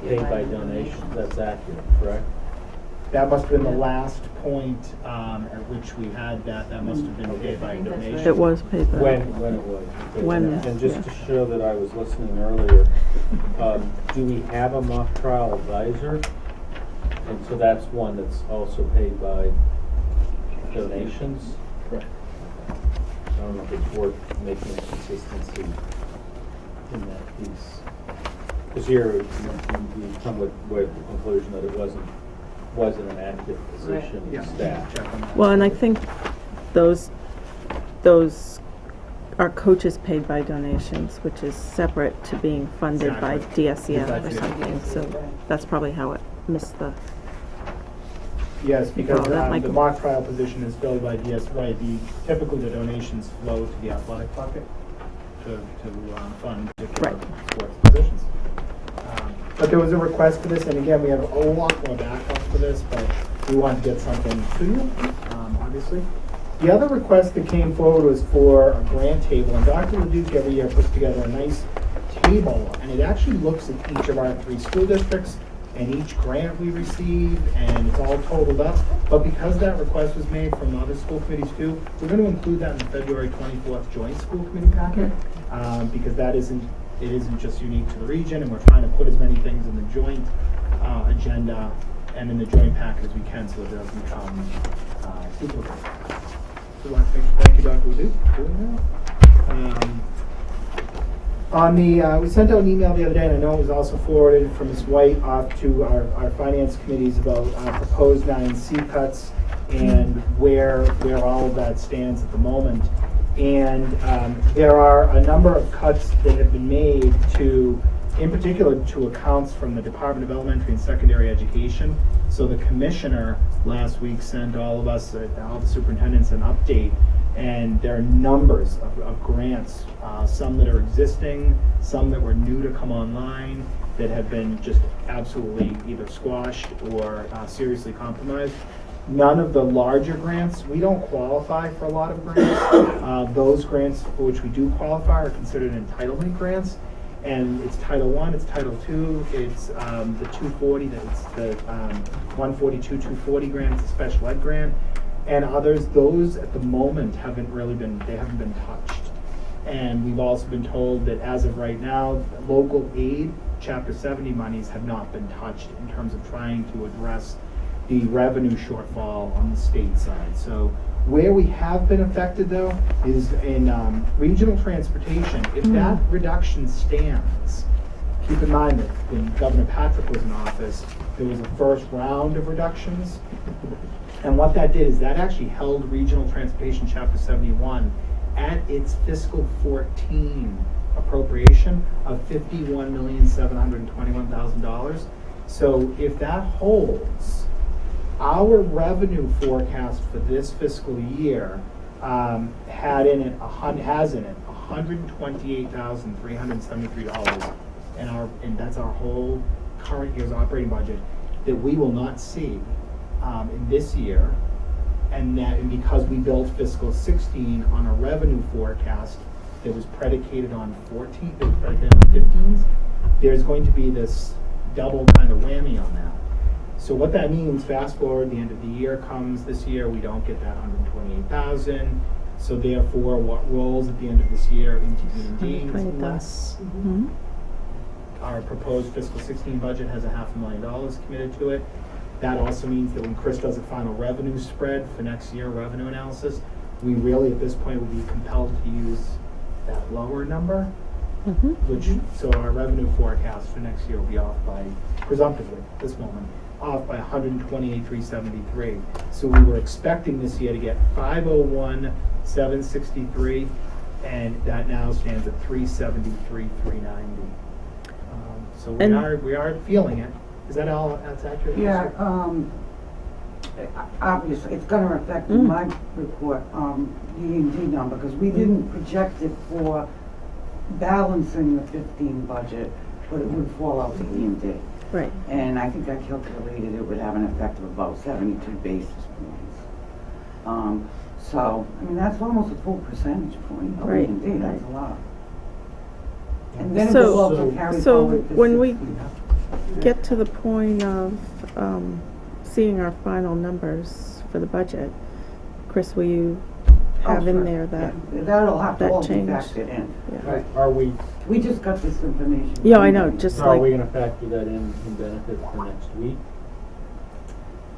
paid by donations, that's accurate, correct? That must have been the last point at which we had that. That must have been paid by donation. It was paid by. When it was. okay. When, And just yeah. to show that I was listening earlier, do we have a mock trial advisor? And so that's one that's also paid by donations? Correct. I don't know if it's worth making a consistency in that piece. Because here, you come with the conclusion that it wasn't an active position Yeah. of staff. Check on that. Well, and I think those are coaches paid by donations, which is separate to being funded by Exactly. DSEF or Exactly. something, so that's probably how it missed the, Yes, because Oh, that might the go- mock trial position is filled by DS, right, typically the donations flow to the athletic bucket to fund particular sports positions. But there was a request for this, and again, we have a lot more backup for this, but we wanted to get something to you, obviously. The other request that came forward was for a grant table, and Dr. Leduc every year puts together a nice table, and it actually looks at each of our 3 school districts and each grant we receive, and it's all totaled up. But because that request was made from other school committees too, we're going to include that in the February 24th joint school committee packet, because it isn't just unique to the region, and we're trying to put as many things in the joint agenda and in the joint packet as we can, so it doesn't become duplicate. So I want to thank you, Dr. Leduc, for doing that. We sent out an email the other day, and I know it was also forwarded from Ms. White off to our finance committees about proposed 9C cuts and where all of that stands at the moment. And there are a number of cuts that have been made in particular to accounts from the Department of Elementary and Secondary Education. So the commissioner last week sent all of us, all the superintendents, an update, and there are numbers of grants, some that are existing, some that were new to come online, that have been just absolutely either squashed or seriously compromised. None of the larger grants, we don't qualify for a lot of grants. Those grants for which we do qualify are considered entitlement grants. And it's Title I, it's Title II, it's the 240, it's the 142, 240 grant, it's a special ed grant. And others, those at the moment haven't been touched. And we've also been told that as of right now, local aid Chapter 70 monies have not been touched in terms of trying to address the revenue shortfall on the state side. So where we have been affected though is in regional transportation. If that reduction stands, keep in mind that when Governor Patrick was in office, there was a first round of reductions. And what that did is that actually held regional transportation Chapter 71 at its fiscal 14 appropriation of $51,721,000. So if that holds, our revenue forecast for this fiscal year has in it $128,373, and that's our whole current year's operating budget that we will not see in this year, and because we built fiscal 16 on a revenue forecast that was predicated on 15s, there's going to be this double kind of whammy on that. So what that means, fast forward, the end of the year comes this year, we don't get that 128,000. So therefore, what rolls at the end of this year into E&D is less. Our proposed fiscal 16 budget has $500,000 committed to it. That also means that when Chris does a final revenue spread for next year, revenue analysis, we really at this point will be compelled to use that lower number, so our revenue forecast for next year will be off by, presumptively, at this moment, off by 128,373. So we were expecting this year to get 501,763, and that now stands at 373,390. So we are feeling it. Is that all that's accurate? Yeah, obviously, it's gonna affect my report, the E&D number, because we didn't project it for balancing the 15 budget, but it would fall out to E&D. Right. And I think I calculated it would have an effect of about 72 basis points. So, I mean, that's almost a full percentage point of Right, E&D, that's right. a lot. And then it So- will also carry so forward to when we 16. get to the point of seeing our final numbers for the budget, Chris, will you have in there that? Yeah, that'll have to that all be change. factored in. Yeah. Are we, We just got this information. Yeah, I know, just are we like, gonna factor that in benefits for next week?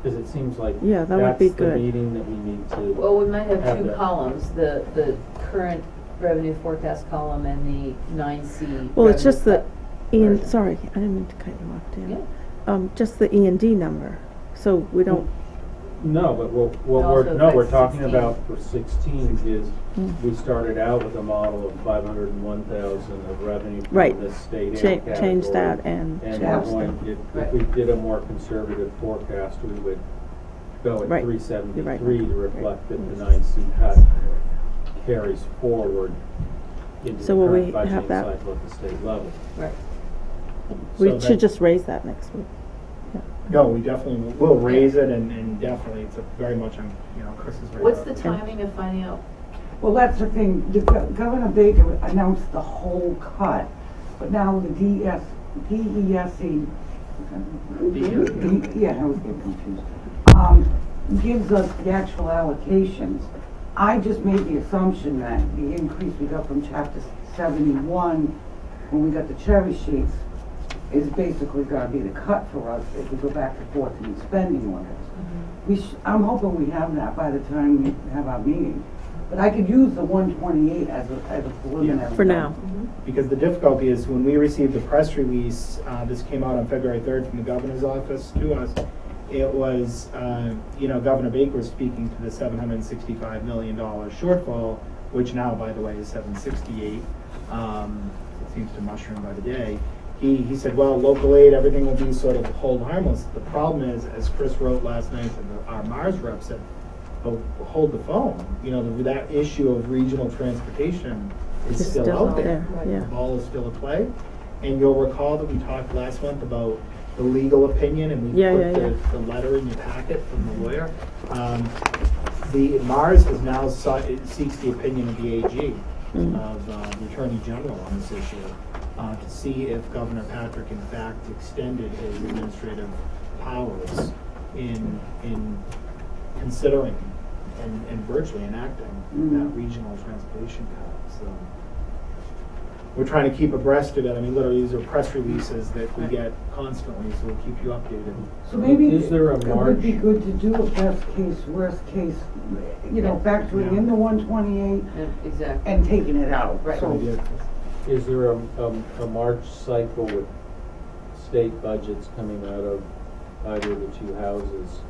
Because it seems like Yeah, that would be that's the good. meeting that we need to. Well, we might have two that. columns, the current revenue forecast column and the 9C. well, it's just the, version. sorry, I didn't mean to cut you off, Yeah. Dan. Just the E&D number, so we don't, No, but what It we're, also no, we're affects talking 16. about for 16 is, Mm. we started out with a model of 501,000 of revenue Right. from the state aid change category. that and And change we're that. going, if we did a more conservative forecast, we would go at Right. 373 You're to right. reflect that the Right. 9C cut carries forward into So the will current we have budgeting that? cycle at the state level. Right. We So should that- just raise that next week. No, we definitely will raise it, and definitely, it's very much on, Chris's radar. What's the timing of finding out? Well, that's the thing, Governor Baker announced the whole cut, but now the DESE, yeah, I was getting confused, gives us the actual allocations. I just made the assumption that the increase we got from Chapter 71, when we got the cherry sheets, is basically gonna be the cut for us if we go back to 14 spending limits. I'm hoping we have that by the time we have our meeting. But I could use the 128 as a preliminary. For now. Because the difficulty is when we received the press release, this came out on February 3rd from the governor's office to us, it was, Governor Baker was speaking to the $765 million shortfall, which now, by the way, is 768. It seems to mushroom by the day. He said, well, local aid, everything will be sort of hold harmless. The problem is, as Chris wrote last night, and our Mars rep said, oh, hold the phone. That issue of regional transportation is It's still still out there. there, yeah. The ball is still at play. And you'll recall that we talked last month about the legal opinion, and we put the letter in your packet from the lawyer. The Mars has now seeks the opinion of the AG, of the Attorney General on this issue, to see if Governor Patrick in fact extended his administrative powers in considering and virtually enacting that regional transportation cut. So we're trying to keep abreast of it. I mean, literally, these are press releases that we get constantly, so we'll keep you updated. So maybe Is there a it would be March? good to do a best case, worst case, factoring in the 128 Exactly. and taking it out. Right. So Is there a March cycle with state budgets coming out of either of the two houses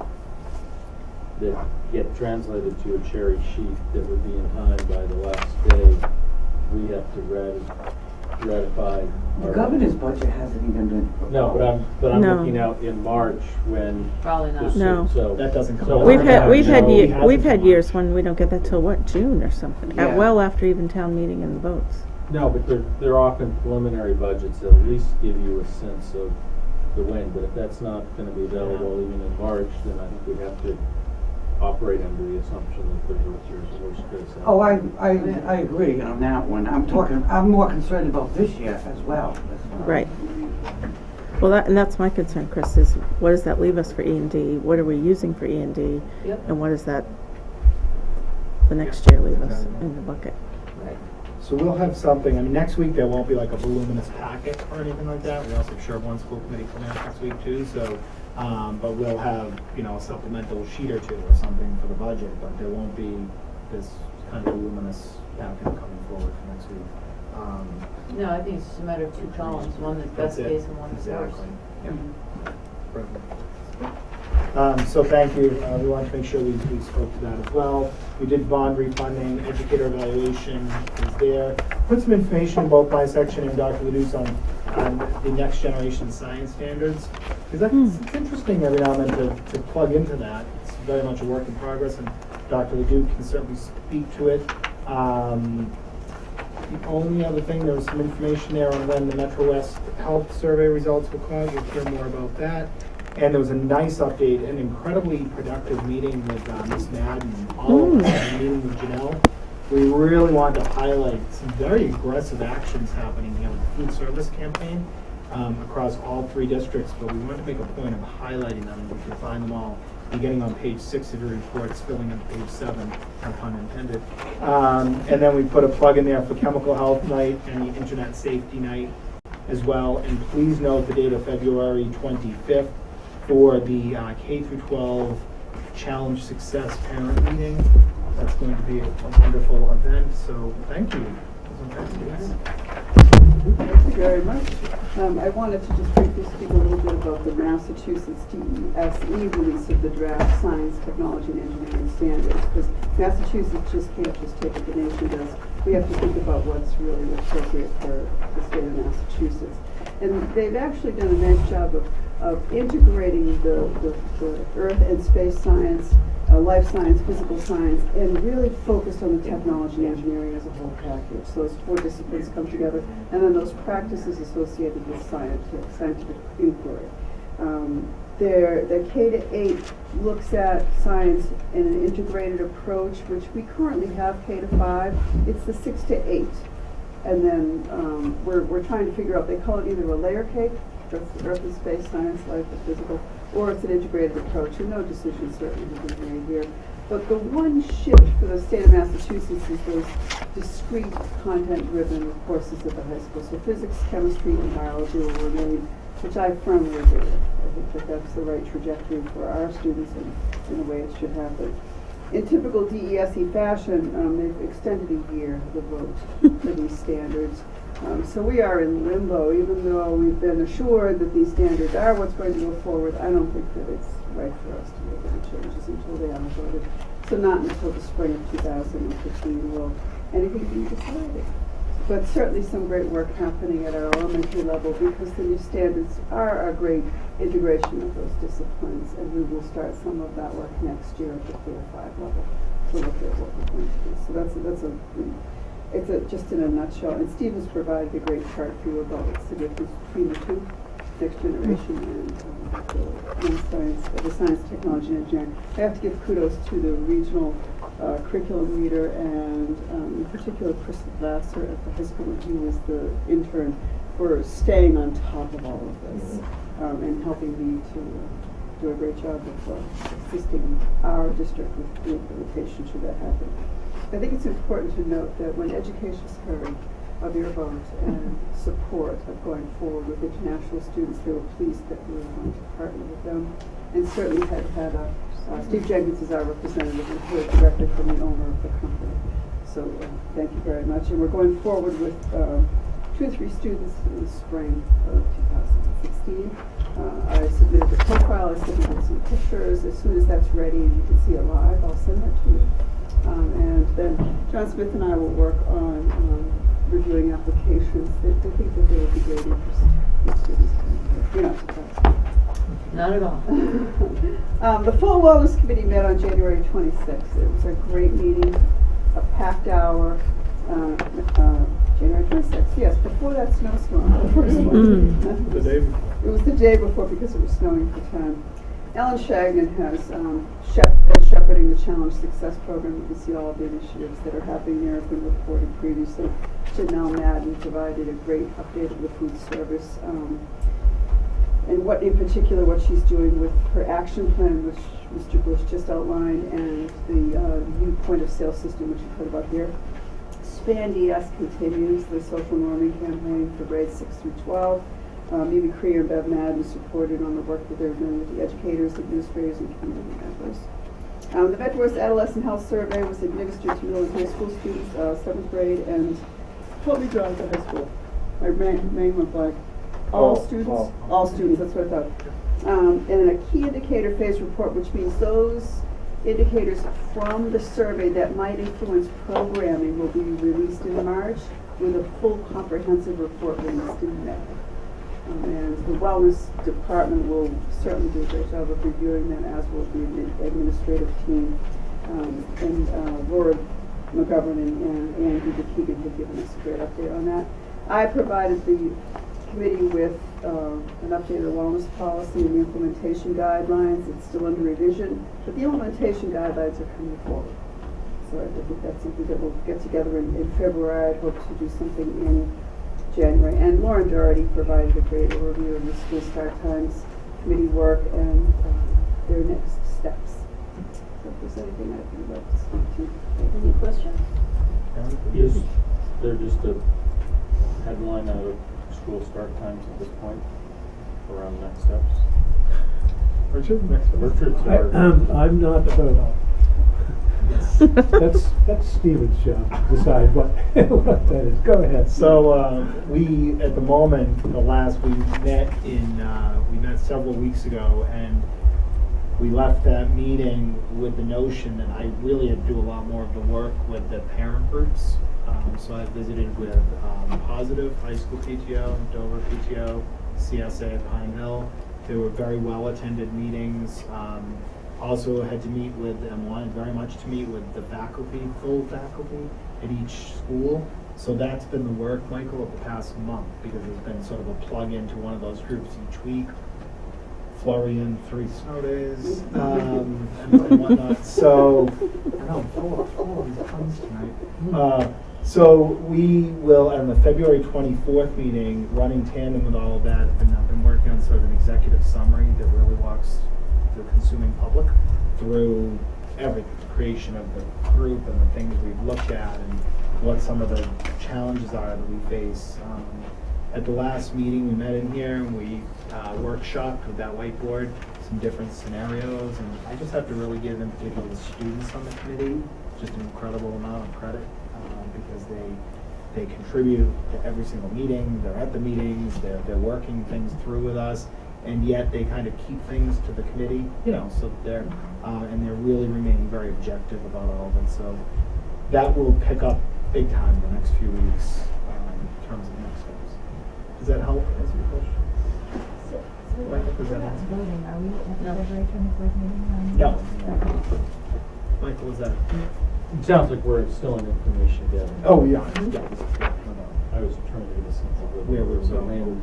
that get translated to a cherry sheet that would be in time by the last day we have to ratify? the governor's budget hasn't even been proposed. No, but I'm No. looking out in March when. Probably not. No. So. That doesn't come So out. We've had, we've had, No, ye- it hasn't we've had come years out. when we don't get that till what, June or something? Yeah. Well after even town meeting and the votes. No, but they're often preliminary budgets that at least give you a sense of the when, but if that's not gonna be available even in March, then I think we have to operate under the assumption that there's a worst case. Oh, I agree on that one. I'm more concerned about this year as well. Right. Well, and that's my concern, Chris, is what does that leave us for E&D? What are we using for E&D? Yep. And what does that, the next year leave us in the bucket? Right. So we'll have something, I mean, next week there won't be like a voluminous packet or anything like that. We also have Sherborn School Committee coming out next week too, so, but we'll have, a supplemental sheet or two or something for the budget, but there won't be this kind of voluminous packet coming forward for next week. No, I think it's just a matter of two columns, one that's best That's it. case and one that's worst. Exactly. Perfect. So thank you. We wanted to make sure we spoke to that as well. We did bond refunding, educator evaluation is there. Put some information in both my section and Dr. Ledoux on the next generation science standards. Because it's interesting every now and then to plug into that. It's very much a work in progress, and Dr. Ledoux can certainly speak to it. The only other thing, there was some information there on when the Metro West Health Survey results will come. We'll hear more about that. And there was a nice update, an incredibly productive meeting with Ms. Madden, all of us, a meeting with Janelle. We really wanted to highlight some very aggressive actions happening here with the food service campaign across all 3 districts, but we wanted to make a point of highlighting them, and we can find them all beginning on page 6 of your report, spilling on page 7, no pun intended. And then we put a plug in there for Chemical Health Night and the Internet Safety Night as well. And please note the date of February 25th for the K-12 Challenge Success Parent Meeting. That's going to be a wonderful event, so thank you. Thank you very much. I wanted to just briefly speak a little bit about the Massachusetts DESE release of the draft Science, Technology, and Engineering Standards, because Massachusetts just can't just take what the nation does. We have to think about what's really appropriate for the state of Massachusetts. And they've actually done a nice job of integrating the earth and space science, life science, physical science, and really focused on the technology and engineering as a whole package. So those 4 disciplines come together, and then those practices associated with scientific inquiry. Their K-8 looks at science in an integrated approach, which we currently have K-5. It's the 6 to 8. And then we're trying to figure out, they call it either a layer cake, earth and space, science, life, and physical, or it's an integrated approach, and no decision certainly has been made here. But the one shift for the state of Massachusetts is those discrete content-driven courses at the high school. So physics, chemistry, and biology will remain, which I firmly agree with. I think that that's the right trajectory for our students and in the way it should happen. In typical DESE fashion, they've extended a year the vote for these standards. So we are in limbo, even though we've been assured that these standards are what's going to go forward. I don't think that it's right for us to make any changes until they are voted. So not until the spring of 2015 will anything be decided. But certainly some great work happening at our elementary level, because the new standards are a great integration of those disciplines, and we will start some of that work next year at the K-5 level to look at what we're going to do. So it's just in a nutshell. And Steve has provided a great chart for you about what's the difference between the 2, next generation and the science, technology, and engineering. I have to give kudos to the regional curriculum leader, and in particular Chris Lasser at the high school, when he was the intern, for staying on top of all of this and helping me to do a great job of assisting our district with the implementation should that happen. I think it's important to note that when education, of your vote and support of going forward with international students. They were pleased that we were going to partner with them, and certainly had Steve Jenkins is our representative and heard directly from the owner of the company. So thank you very much. And we're going forward with 2 or 3 students in the spring of 2016. I submitted the profile, I submitted some pictures. As soon as that's ready and you can see it live, I'll send that to you. And then John Smith and I will work on reviewing applications. I think that there will be great interest in students coming here. You're not surprised. Not at all. The Full Wellness Committee met on January 26th. It was a great meeting, a packed hour. January 26th, yes, before that snowstorm, the first one. The day before. It was the day before because it was snowing for 10. Ellen Shagnon has been shepherding the Challenge Success Program. You can see all of the initiatives that are happening there have been reported previously. Janelle Madden provided a great update of the food service. And what in particular what she's doing with her action plan, which Mr. Bush just outlined, and the new point of sale system, which you've heard about here. SPAN-DS continues the social norming campaign for grades 6 through 12. Mimi Creer and Bev Madden supported on the work that they're doing with the educators, administrators, and community members. The Medwest Adolescent Health Survey was administered to middle and high school students, 7th grade, and totally dry to high school. My name went blank. All students, that's what I thought. And then a key indicator phase report, which means those indicators from the survey that might influence programming will be released in March, with a full comprehensive report released in May. And the Wellness Department will certainly do a great job of reviewing that, as will the administrative team. And Laura McGovern and Andy DeKeegan have given us a great update on that. I provided the committee with an updated wellness policy and the implementation guidelines. It's still under revision, but the implementation guidelines are coming forward. So I think that's something that we'll get together in February. I hope to do something in January. And Lauren Doherty provided a great overview of the school start times, committee work, and their next steps. So if there's anything I'd like to speak to. Any questions? Is there just a headline out of school start times at this point around next steps? Richard, next one. Richard's our I'm not, that's Stephen's job to decide what that is. Go ahead. So we, at the moment, we met several weeks ago, and we left that meeting with the notion that I really had to do a lot more of the work with the parent groups. So I visited with Positive High School PTO, Dover PTO, CSA at Pine Hill. They were very well attended meetings. Also had to meet with and wanted very much to meet with the faculty, full faculty at each school. So that's been the work, Michael, of the past month, because there's been sort of a plug into one of those groups each week. Florian, 3 snow days, and whatnot. So, I know, full of these puns tonight. So we will, on the February 24th meeting, running tandem with all of that, I've been working on sort of an executive summary that really walks the consuming public through everything, the creation of the group and the things we've looked at and what some of the challenges are that we face. At the last meeting, we met in here and we workshopped with that whiteboard some different scenarios, and I just have to really give, in particular, the students on the committee just an incredible amount of credit because they contribute to every single meeting. They're at the meetings. They're working things through with us, and yet they kind of keep things to the committee, so they're and they're really remaining very objective about all of it. So that will pick up big time the next few weeks in terms of next steps. Does that help answer your question? We're not voting, are we, at the February 24th meeting? No. Michael, is that? It sounds like we're still in information gathering. Oh, yeah. I was trying to get a sense of Where we're so going.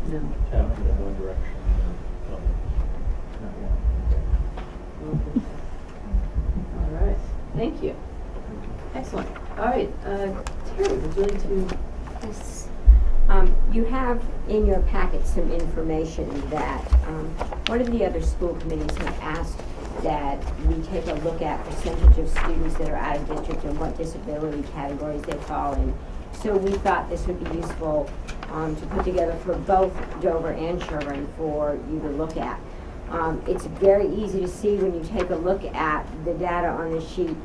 No. tap in one direction. All right, thank you. Excellent. All right, Terry, would you like to? Yes. You have in your packet some information that one of the other school committees have asked that we take a look at percentage of students that are out of district and what disability categories they fall in. So we thought this would be useful to put together for both Dover and Sherborn for you to look at. It's very easy to see when you take a look at the data on the sheet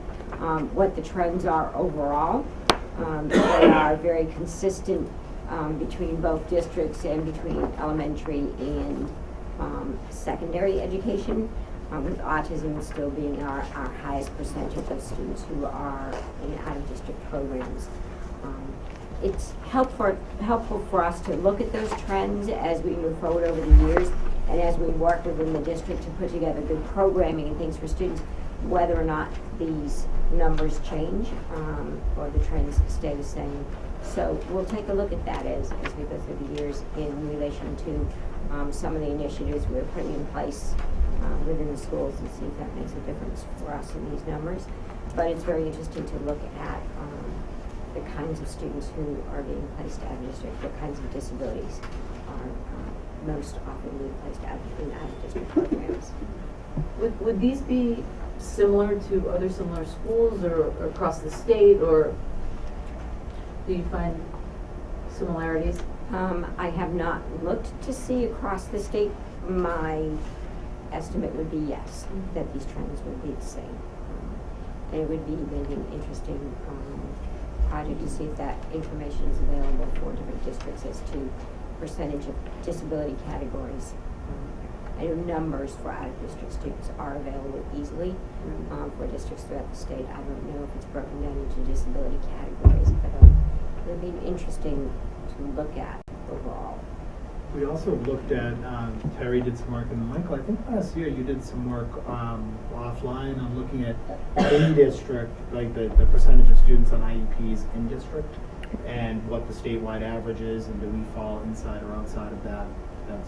what the trends are overall. They are very consistent between both districts and between elementary and secondary education, with autism still being our highest percentage of students who are in out-of-district programs. It's helpful for us to look at those trends as we move forward over the years and as we work within the district to put together good programming and things for students, whether or not these numbers change or the trends stay the same. So we'll take a look at that as we go through the years in relation to some of the initiatives we're putting in place within the schools and see if that makes a difference for us in these numbers. But it's very interesting to look at the kinds of students who are being placed out of district, what kinds of disabilities are most often being placed in out-of-district programs. Would these be similar to other similar schools or across the state, or do you find similarities? I have not looked to see across the state. My estimate would be yes, that these trends would be the same. And it would be maybe an interesting project to see if that information is available for different districts as to percentage of disability categories. I know numbers for out-of-district students are available easily for districts throughout the state. I don't know if it's broken down into disability categories, but it would be interesting to look at overall. We also looked at, Terry did some work, and Michael, I think last year you did some work offline on looking at in district, like the percentage of students on IEPs in district, and what the statewide average is, and do we fall inside or outside of that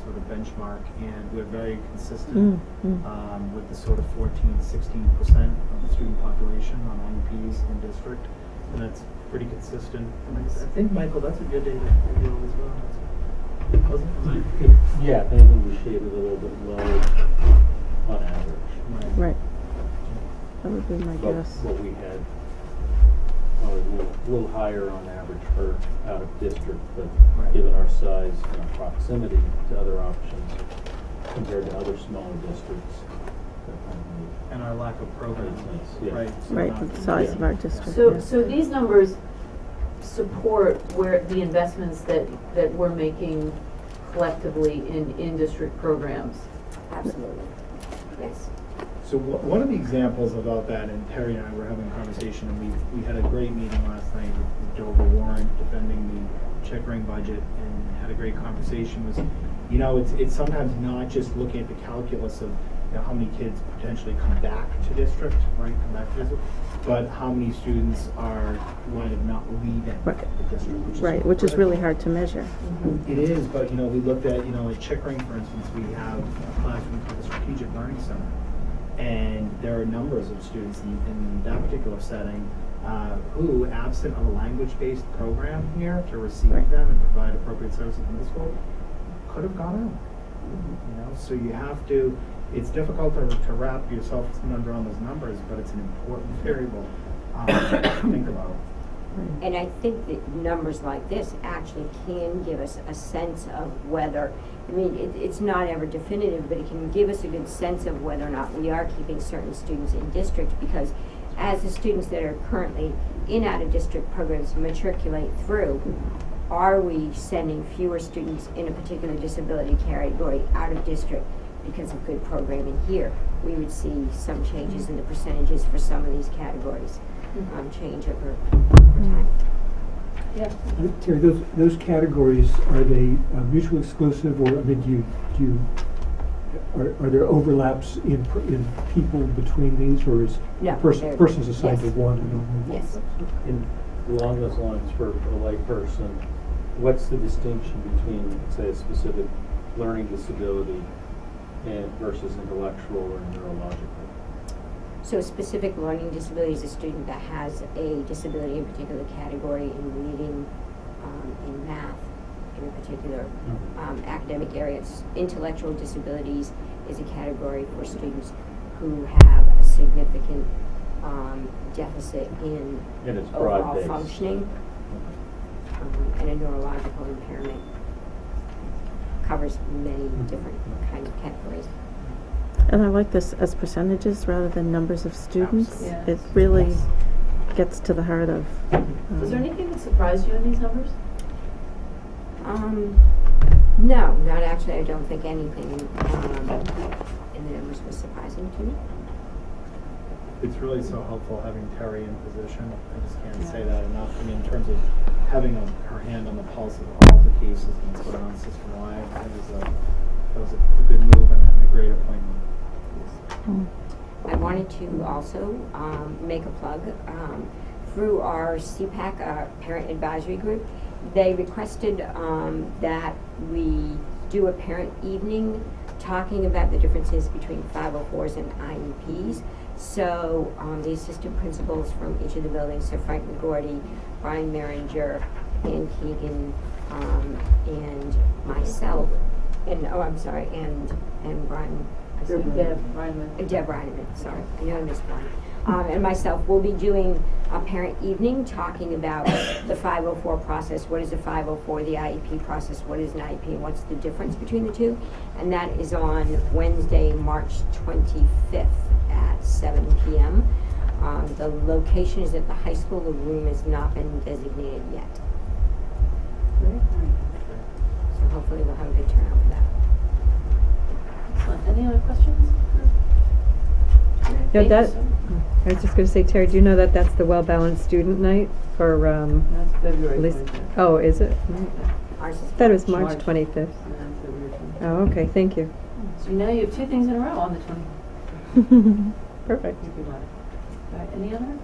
sort of benchmark. And we're very consistent with the sort of 14-16% of the student population on IEPs in district, and that's pretty consistent. And I think, Michael, that's what your data revealed as well. Yeah, I think we shaded a little bit low on average. Right. That would be my But guess. what we had, a little higher on average for out of district, but given our size and our proximity to other options compared to other smaller districts, And our lack of programs, Yeah. right? So Right, not- with the size of our district. So, yeah. so these numbers support where the investments that we're making collectively in district programs. Absolutely. Yes. So one of the examples about that, and Terry and I were having a conversation, and we had a great meeting last night with Dover-Sherborn defending the Chickering budget, and had a great conversation, was, it's sometimes not just looking at the calculus of how many kids potentially come back to district, right, come back to district, but how many students are wind up not leaving Right. the district. Right, which is really hard to measure. It is, but we looked at, at Chickering, for instance, we have a classroom called the Strategic Learning Center. And there are numbers of students in that particular setting who, absent of a language-based program here to receive them and provide appropriate services in middle school, could have gone out. So you have to, it's difficult to wrap yourself around those numbers, but it's an important variable to think about. And I think that numbers like this actually can give us a sense of whether, it's not ever definitive, but it can give us a good sense of whether or not we are keeping certain students in district, because as the students that are currently in out-of-district programs matriculate through, are we sending fewer students in a particular disability category out of district because of good programming here? We would see some changes in the percentages for some of these categories change over time. Yeah. Terry, those categories, are they mutually exclusive, or are there overlaps in people between these, or is No, persons assigned to yes. one and only one? Yes. And along those lines, for a lay person, what's the distinction between, say, a specific learning disability and versus intellectual or neurological? So a specific learning disability is a student that has a disability in a particular category in reading, in math, in a particular academic areas. Intellectual disabilities is a category for students who have a significant deficit in And it's overall broad-based. functioning and a neurological impairment. Covers many different kinds of categories. And I like this as percentages rather than numbers of students. Absolutely. It really Yes. gets to the heart of. Was there anything that surprised you in these numbers? No, not actually. I don't think anything in the numbers was surprising to me. It's really so helpful having Terry in position. I just can't say that enough. I mean, in terms of having her hand on the pulse of all the cases and what's going on system-wide, that was a good move and a great appointment. I wanted to also make a plug through our CPAC, Parent Advisory Group. They requested that we do a parent evening talking about the differences between 504s and IEPs. So the assistant principals from each of the buildings, so Frank McGordy, Brian Merringer, Ann Keegan, and myself, and Brian. Deb Reineman. Deb Reineman, sorry, I know I missed one. And myself will be doing a parent evening talking about the 504 process. What is a 504? The IEP process. What is an IEP? And what's the difference between the two? And that is on Wednesday, March 25th at 7 p.m. The location is at the high school. The room has not been designated yet. So hopefully we'll have a good turnout for that. Excellent. Any other questions? Yeah, that, Thanks. I was just going to say, Terry, do you know that that's the well-balanced student night for, That's February at least, 25th. oh, is it? Ours is I thought it was March March. 25th. Yeah, February 25th. Oh, okay, thank you. So now you have two things in a row on the 25th. Perfect. If you want it. All right, any other?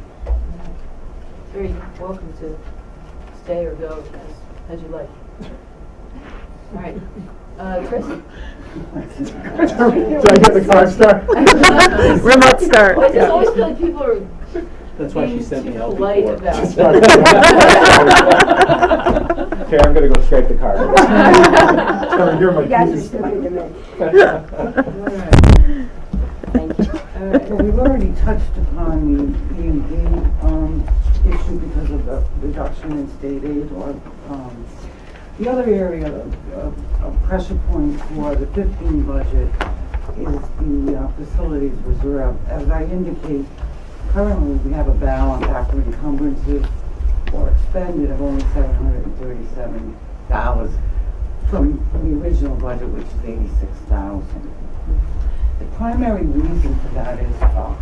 Very welcome to stay or go as you like. All right, Chris? Did I get the car start? Remote start. I just yeah. always feel like people are That's why she being sent me too out polite before. about it. Okay, I'm gonna go scrape the car. Terry, you're my You guys are keys. still good to me. All right. Thank you. All right. Well, we've already touched upon the E&D issue because of the reduction in state aid the other area of pressure point for the 15 budget is the facilities reserve. As I indicate, currently we have a balance after encumbrances or expended of only $737 from the original budget, which is $86,000. The primary reason for that is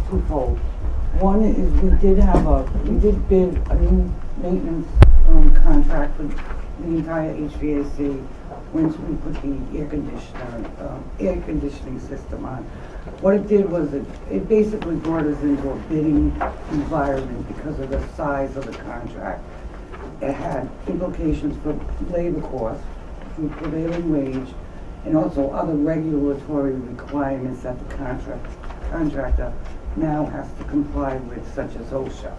twofold. One is we did bid a new maintenance contract for the entire HVAC once we put the air conditioning system on. What it did was it basically brought us into a bidding environment because of the size of the contract. It had implications for labor costs through prevailing wage and also other regulatory requirements that the contractor now has to comply with, such as OSHA.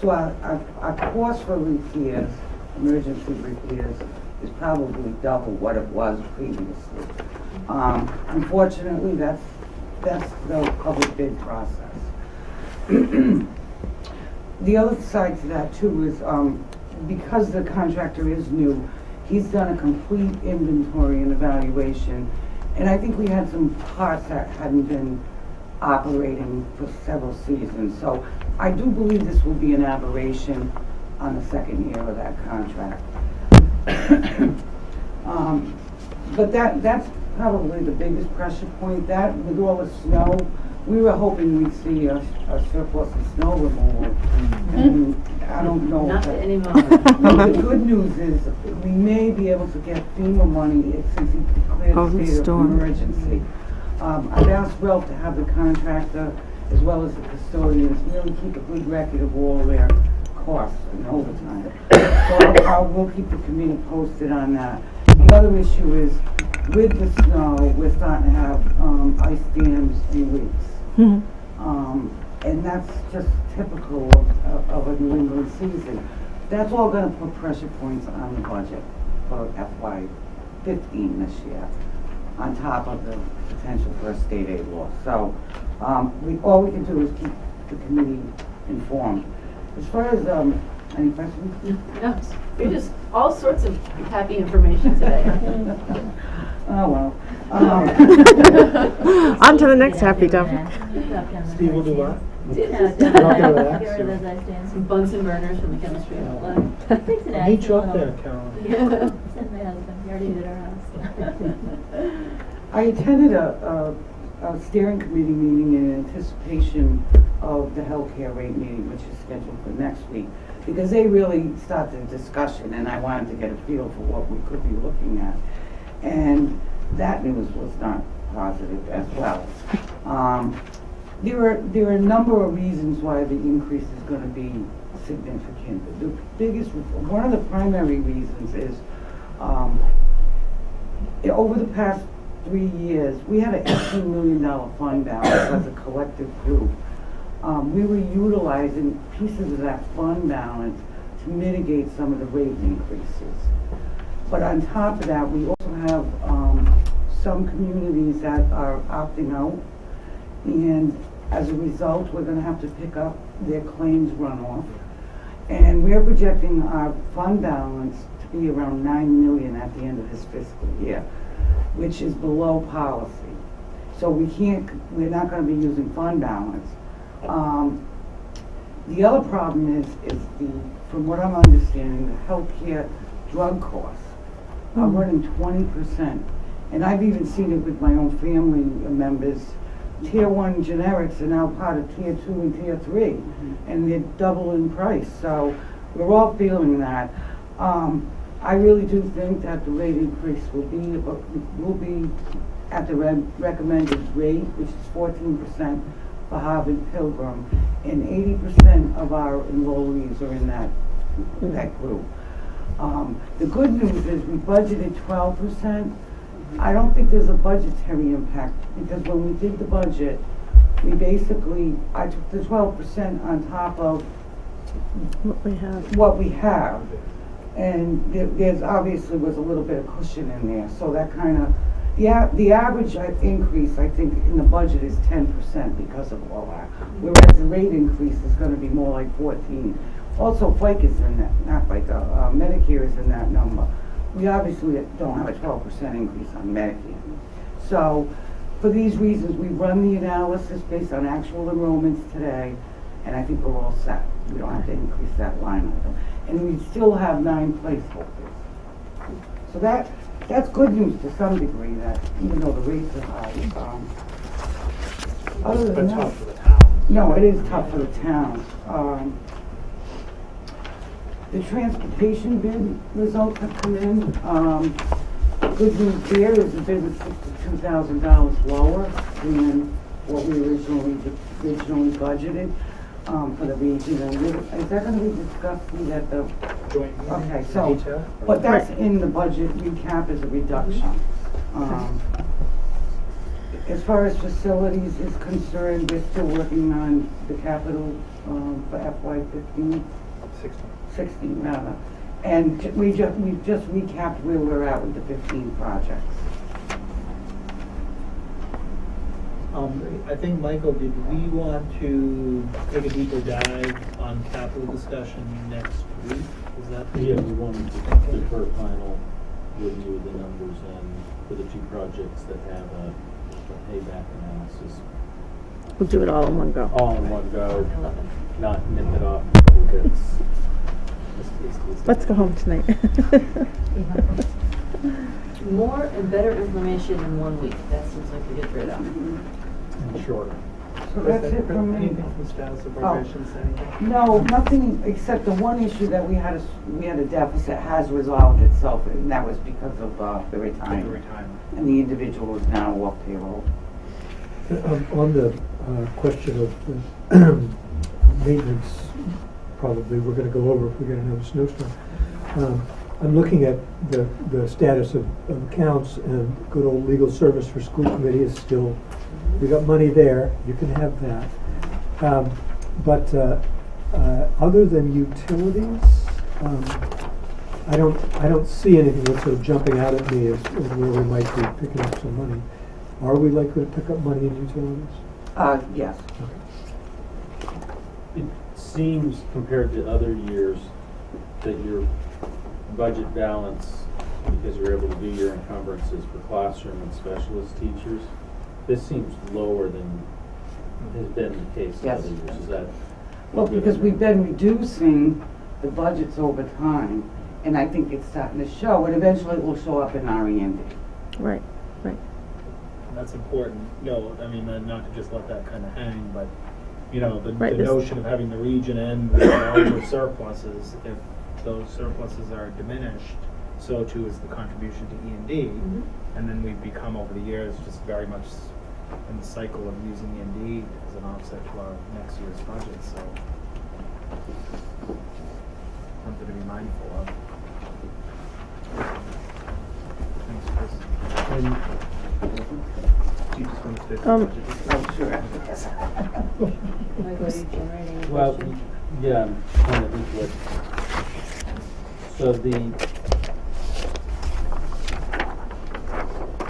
So our cost for repairs, emergency repairs, is probably double what it was previously. Unfortunately, that's the public bid process. The other side to that too is because the contractor is new, he's done a complete inventory and evaluation, and I think we had some parts that hadn't been operating for several seasons. So I do believe this will be an aberration on the second year of that contract. But that's probably the biggest pressure point. That with all the snow, we were hoping we'd see a surplus of snow removal. And I don't know. Not if- anymore. The good news is we may be able to get FEMA money since he declared a state of storm. emergency. I've asked Ralph to have the contractor as well as the custodians really keep a good record of all their costs and overtime. So we'll keep the committee posted on that. The other issue is with the snow, we're starting to have ice dams and leaks. And that's just typical of a New England season. That's all gonna put pressure points on the budget for FY15 this year, on top of the potential for a state aid loss. So all we can do is keep the committee informed. As far as, any questions? No, you're just all sorts of happy information today. Oh, well. On to the next happy topic. Steve will do what? Get relax, rid of those ice stands. Some Bunsen burners from the chemistry lab. Fix it, I'll meet you up Axel. there, Carolyn. Yeah. Send my husband, he already did our house. I attended a steering committee meeting in anticipation of the healthcare rate meeting, which is scheduled for next week, because they really started a discussion, and I wanted to get a feel for what we could be looking at. And that news was not positive as well. There are a number of reasons why the increase is going to be significant. One of the primary reasons is, over the past 3 years, we had an $18 million fund balance as a collective group. We were utilizing pieces of that fund balance to mitigate some of the rate increases. But on top of that, we also have some communities that are opting out, and as a result, we're going to have to pick up their claims runoff. And we're projecting our fund balance to be around $9 million at the end of this fiscal year, which is below policy. So we're not going to be using fund balance. The other problem is from what I'm understanding, the healthcare drug costs are running 20%. And I've even seen it with my own family members. Tier 1 generics are now part of Tier 2 and Tier 3, and they're double in price. So we're all feeling that. I really do think that the rate increase will be at the recommended rate, which is 14% for Harvard Pilgrim, and 80% of our enrollees are in that group. The good news is we budgeted 12%. I don't think there's a budgetary impact, because when we did the budget, I took the 12% on top of what we have. And there's obviously was a little bit of cushion in there, so that kind of, the average increase, I think, in the budget is 10% because of all that, whereas the rate increase is going to be more like 14. Also, FICA is in that, not FICA, Medicare is in that number. We obviously don't have a 12% increase on Medicare. So, for these reasons, we run the analysis based on actual enrollments today, and I think we're all set. We don't have to increase that line item. And we still have 9 placeholders. So that's good news to some degree, that even though the rates are high. Other than But that, tough for the town. no, it is tough for the town. The transportation bid results have come in. Good news there is the bid was $62,000 lower than what we originally budgeted for the region. And is that going to be discussed at the Joint meeting? Okay, so, but that's in the budget recap as a reduction. As far as facilities is concerned, we're still working on the capital for FY15. 16 rather. And we've just recapped where we're at with the 15 projects. I think, Michael, did we want to take a deeper dive on capital discussion next week? Is that? Yeah, we wanted to defer final review of the numbers and for the 2 projects that have a payback analysis. We'll do it all in one go. All in one go, I love it. not nip it off in little bits. Let's go home tonight. More and better information in 1 week. That seems like a good trade-off. And shorter. So that's it from me. Anything from status of operations, anything? No, nothing except the one issue that we had a deficit has resolved itself, and that was because of the retirement. And the individual is now off payroll. On the question of the maintenance, probably we're going to go over if we get another snowstorm. I'm looking at the status of accounts, and good old legal service for school committee is still, we got money there, you can have that. But other than utilities, I don't see anything that's sort of jumping out at me as where we might be picking up some money. Are we likely to pick up money in utilities? Yes. It seems, compared to other years, that your budget balance, because you're able to do your encumbrances for classroom and specialist teachers, this seems lower than has been the case in Yes. other years. Is that? Well, because we've been reducing the budgets over time, and I think it's starting to show, and eventually it will show up in our E&D. Right, right. And that's important. No, I mean, not to just let that kind of hang, but, you know, the Right, this- notion of having the region end with larger surpluses, if those surpluses are diminished, so too is the contribution to E&D. Mhm. And then we've become, over the years, just very much in the cycle of using E&D as an offset to our next year's budget, so something to be mindful of. Thanks, Chris. And do you just want to do the Um, budget? Oh, sure. Michael, are you generating a Well, question? yeah, I'm trying to think what, so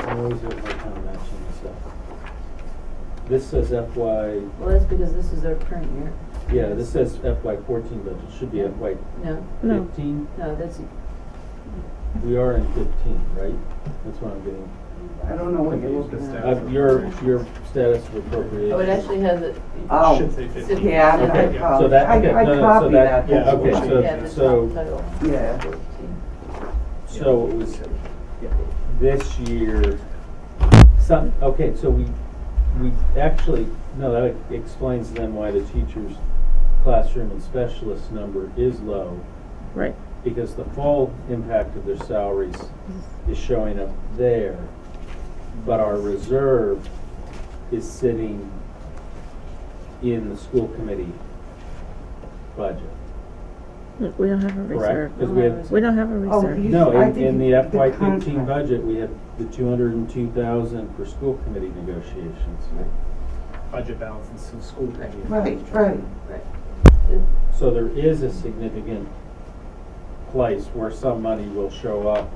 I always have a hard time matching this up. This says FY, Well, that's because this is our current year. yeah, this says FY 14 budget, should be FY No, No. 15. no, that's, We are in 15, right? That's what I'm getting. I don't know what you're looking at. Your status of appropriation. oh, it actually has it. Oh, Should say 15. yeah, I Okay, so apologize. that, okay, I no, no, so copied that, that. yeah, okay, Yeah, the so, top title. Yeah. so it was this year, okay, so we actually, no, that explains then why the teacher's classroom and specialist number is low, Right. because the full impact of their salaries is showing up there, but our reserve is sitting in the school committee budget. We don't have a Correct, reserve. 'cause we have- We don't have a Oh, reserve. No, I in think the the FY 15 contract. budget, we have the 202,000 for school committee negotiations. Budget balance in school committee. Right, right. So there is a significant place where some money will show up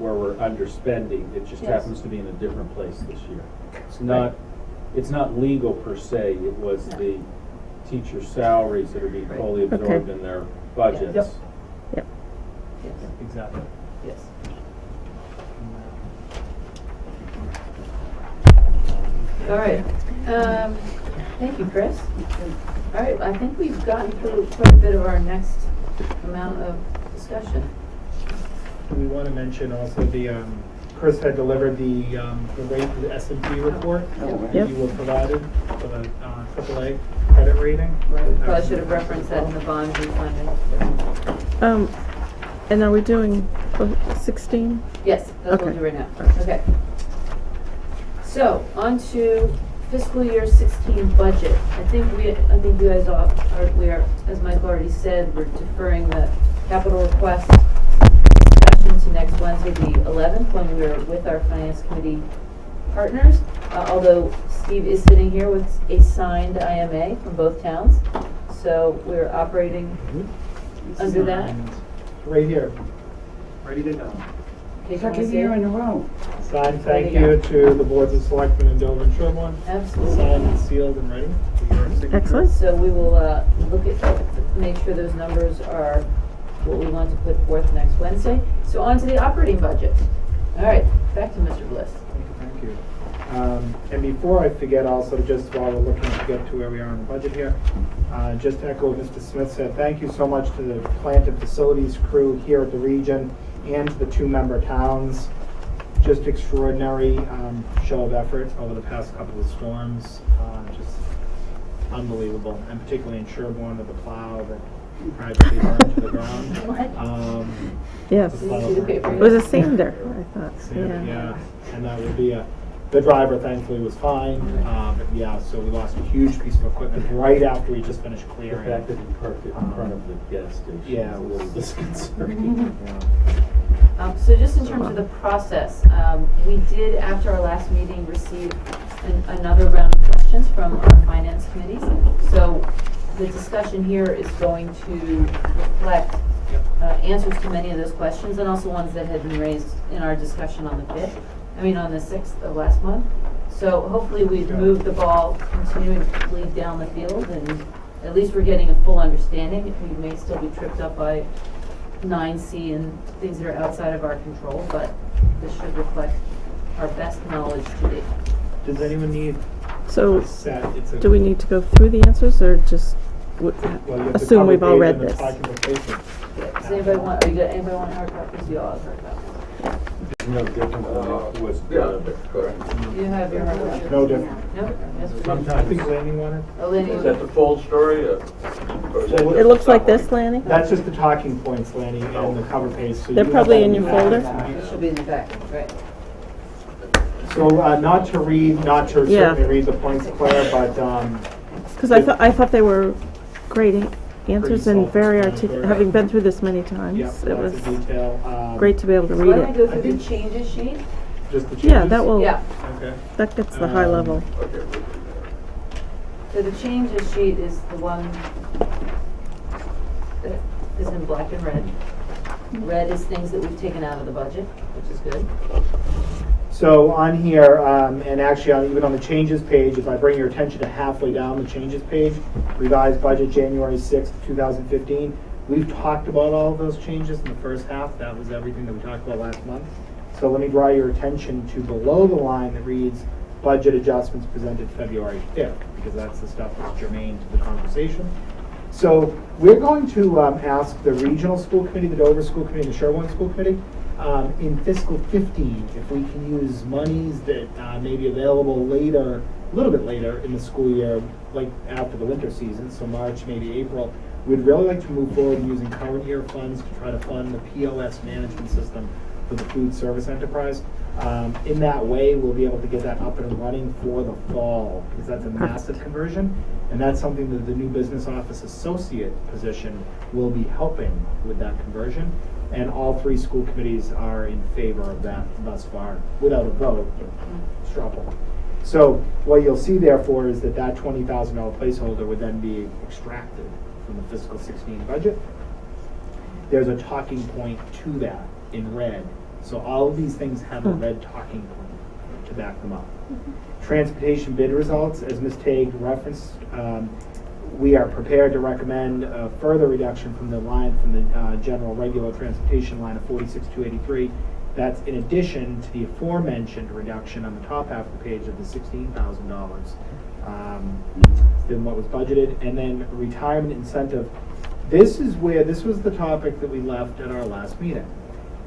where we're underspending. It just Yes. happens to be in a different place this year. It's not legal per se, it was No. the teacher salaries that are being Right. fully Okay. absorbed in their budgets. Yep. Yep. Yes, Exactly. yes. All right, thank you, Chris. All right, I think we've gotten through quite a bit of our next amount of discussion. Do we want to mention also Chris had delivered the S&P report that Yep. you were provided for the AAA credit rating? Right, we probably should have referenced that in the bond refunding. And are we doing 16? Yes, that's what we'll Okay. do right now. Okay. So, on to fiscal year 16 budget. I think you guys we are, as Mike already said, we're deferring the capital request discussion to next Wednesday, the 11th, when we're with our finance committee partners. Although Steve is sitting here with a signed IMA from both towns, so we're operating under that. Signed Right here, ready to go. Okay, can I Second see year it? in a row. Signed, thank There you you to the boards of selectmen in Dover-Sherborn. Absolutely. Signed and sealed and ready for your signature. Excellent. So we will look at, make sure those numbers are what we want to put forth next Wednesday. So on to the operating budget. All right, back to Mr. Bliss. Thank you. And before I forget also, just while we're looking to get to where we are in the budget here, just to echo what Mr. Smith said, thank you so much to the plant and facilities crew here at the region and to the two member towns. Just extraordinary show of effort over the past couple of storms. Just unbelievable, and particularly in Sherborn with the plow that practically burned to the ground. Yes. The plow See the paper? It was a sander, I thought. yeah, and that would be the driver thankfully was fine, but yeah, so we lost a huge piece of equipment right after we just finished The clearing. fact that he parked it in front of the gas station Yeah, is a it little was- disconcerting. So just in terms of the process, we did, after our last meeting, receive another round of questions from our finance committees. So the discussion here is going to reflect answers to many of those questions, and also ones that had been raised in our discussion on the 5th, on the 6th of last month. So hopefully we've moved the ball continually down the field, and at least we're getting a full understanding. We may still be tripped up by 9C and things that are outside of our control, but this should reflect our best knowledge to date. Does anyone need So, a set? It's a- do we need to go through the answers, or just well, you have the assume cover we've all page read and the this? documentation. Does anybody want, anybody want hard copies? You all have hard copies. No different than it was. You have your hard copies? No different. No? Yes, we do. I think Laney wanted. Oh, Lenny, Is that the full story? Or is that It looks like this, Lanny? That's just the talking points, Laney, and the cover page. So They're you probably have in that your back folder. tonight. It should be in the back, right? So, not to Yeah. certainly read the points, Claire, but, Because I thought they were great answers and very self-explanatory. having been through this many times. yeah, It lots was of detail. great to be able to So read why don't I it. go through the changes sheet? Just the changes? Yeah, that will, Yeah. Okay. that gets the high level. So the changes sheet is the one that is in black and red. Red is things that we've taken out of the budget, which is good. So on here, and actually even on the changes page, if I bring your attention to halfway down the changes page, revised budget January 6th, 2015, we've talked about all of those changes in the first half. That was everything that we talked about last month. So let me draw your attention to below the line that reads budget adjustments presented February 5th, because that's the stuff that's germane to the conversation. So we're going to ask the regional school committee, the Dover School Committee, and the Sherborn School Committee, in fiscal 15, if we can use monies that may be available later, a little bit later in the school year, like after the winter season, so March, maybe April, we'd really like to move forward in using current year funds to try to fund the POS management system for the food service enterprise. In that way, we'll be able to get that up and running for the fall, because that's a massive conversion, and that's something that the new business office associate position will be helping with that conversion. And all three school committees are in favor of that thus far, without a vote, straw poll. So what you'll see therefore is that that $20,000 placeholder would then be extracted from the fiscal 16 budget. There's a talking point to that in red. So all of these things have a red talking point to back them up. Transportation bid results, as Ms. Tague referenced, we are prepared to recommend a further reduction from the line, from the general regular transportation line of 46,283. That's in addition to the aforementioned reduction on the top half of the page of the $16,000 than what was budgeted. And then retirement incentive. This is where, this was the topic that we left at our last meeting.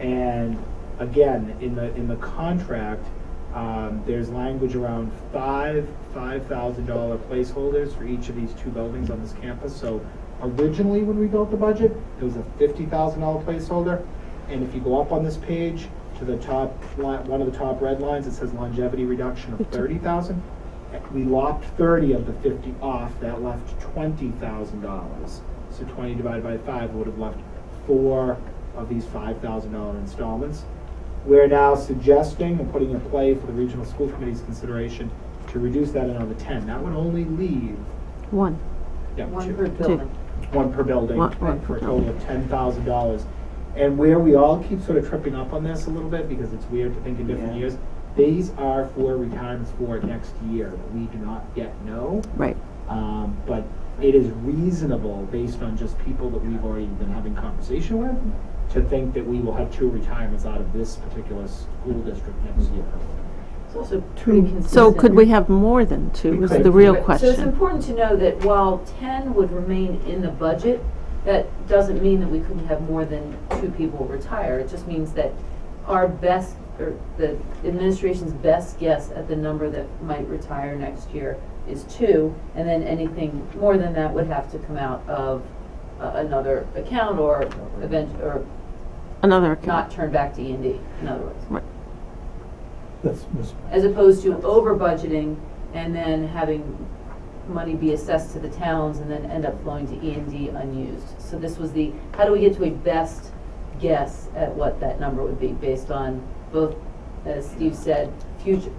And again, in the contract, there's language around $5,000 placeholders for each of these two buildings on this campus. So originally when we built the budget, there was a $50,000 placeholder. And if you go up on this page to the top line, one of the top red lines, it says longevity reduction of $30,000. We lopped 30 of the 50 off. That left $20,000. So 20 divided by 5 would have left 4 of these $5,000 installments. We're now suggesting and putting in play for the regional school committee's consideration to reduce that another 10. That would only leave One. One two. per building. One per building, One for per a total of $10,000. And where we all keep sort of tripping up on this a little bit, because it's weird to think in different years, these are for retirements for next year. We do not yet know. Right. But it is reasonable, based on just people that we've already been having conversation with, to think that we will have 2 retirements out of this particular school district next year. It's also pretty consistent. So could we have more than 2 is the real So it's question. important to know that while 10 would remain in the budget, that doesn't mean that we couldn't have more than 2 people retire. It just means that our best, or the administration's best guess at the number that might retire next year is 2, and then anything more than that would have to come out of another account or Another account. not turn back to E&D, in other words. Right. That's As opposed to over budgeting and then having money be assessed to the towns and then end up flowing to E&D unused. So this was the, how do we get to a best guess at what that number would be based on both, as Steve said, future,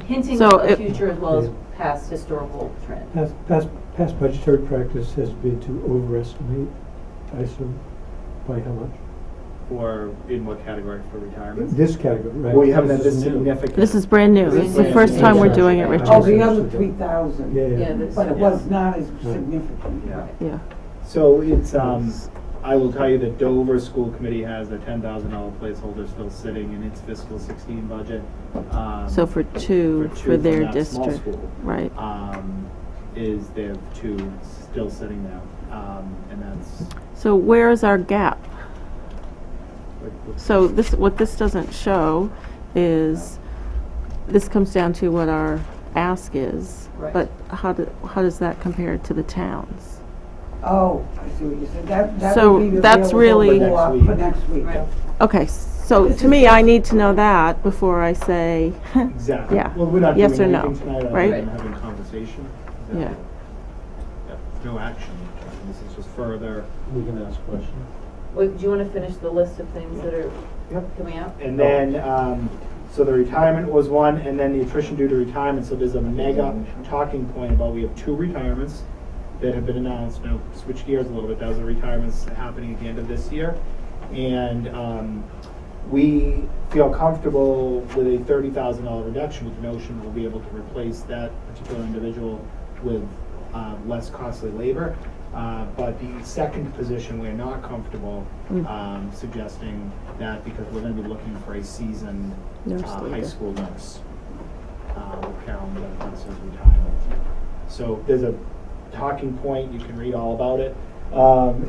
hinting So of it- future as well as past historical trend. past budgetary practice has been to overestimate, I assume, by how much? For, in what category, for retirement? This category, right? Well, you haven't had This this is new. significant. This is brand new. This is the first time we're doing it, Richard. Oh, the other 3,000. Yeah, Yeah, yeah. this- But it was not as significant. Yeah. Yeah. So it's, I will tell you that Dover School Committee has a $10,000 placeholder still sitting in its fiscal 16 budget. So for two, for their from that small district, school, right. Is there two still sitting there, and that's. So where is our gap? So this, what this doesn't show is, this comes down to what our ask is. Right. But how does that compare to the towns? Oh, I see what you said. That So would be that's really- available for next week. Right. Okay, so to me, I need to know that before I say, Exactly. yeah, Well, we're not yes doing or no, anything tonight, other right? than having conversation. Is that- Yeah. Yeah, no action. This is just further. We can ask questions. Wait, do you want to finish the list of things that are Yep. coming out? And then, so the retirement was one, and then the attrition due to retirement, so there's a mega talking point about, we have 2 retirements that have been announced. Now, switch gears a little bit, those are retirements happening at the end of this year. And we feel comfortable with a $30,000 reduction with the notion we'll be able to replace that particular individual with less costly labor. But the second position, we're not comfortable suggesting that, because we're going to be looking for a seasoned Nurse high leader. school nurse with Carolyn Bennett's retirement. So there's a talking point, you can read all about it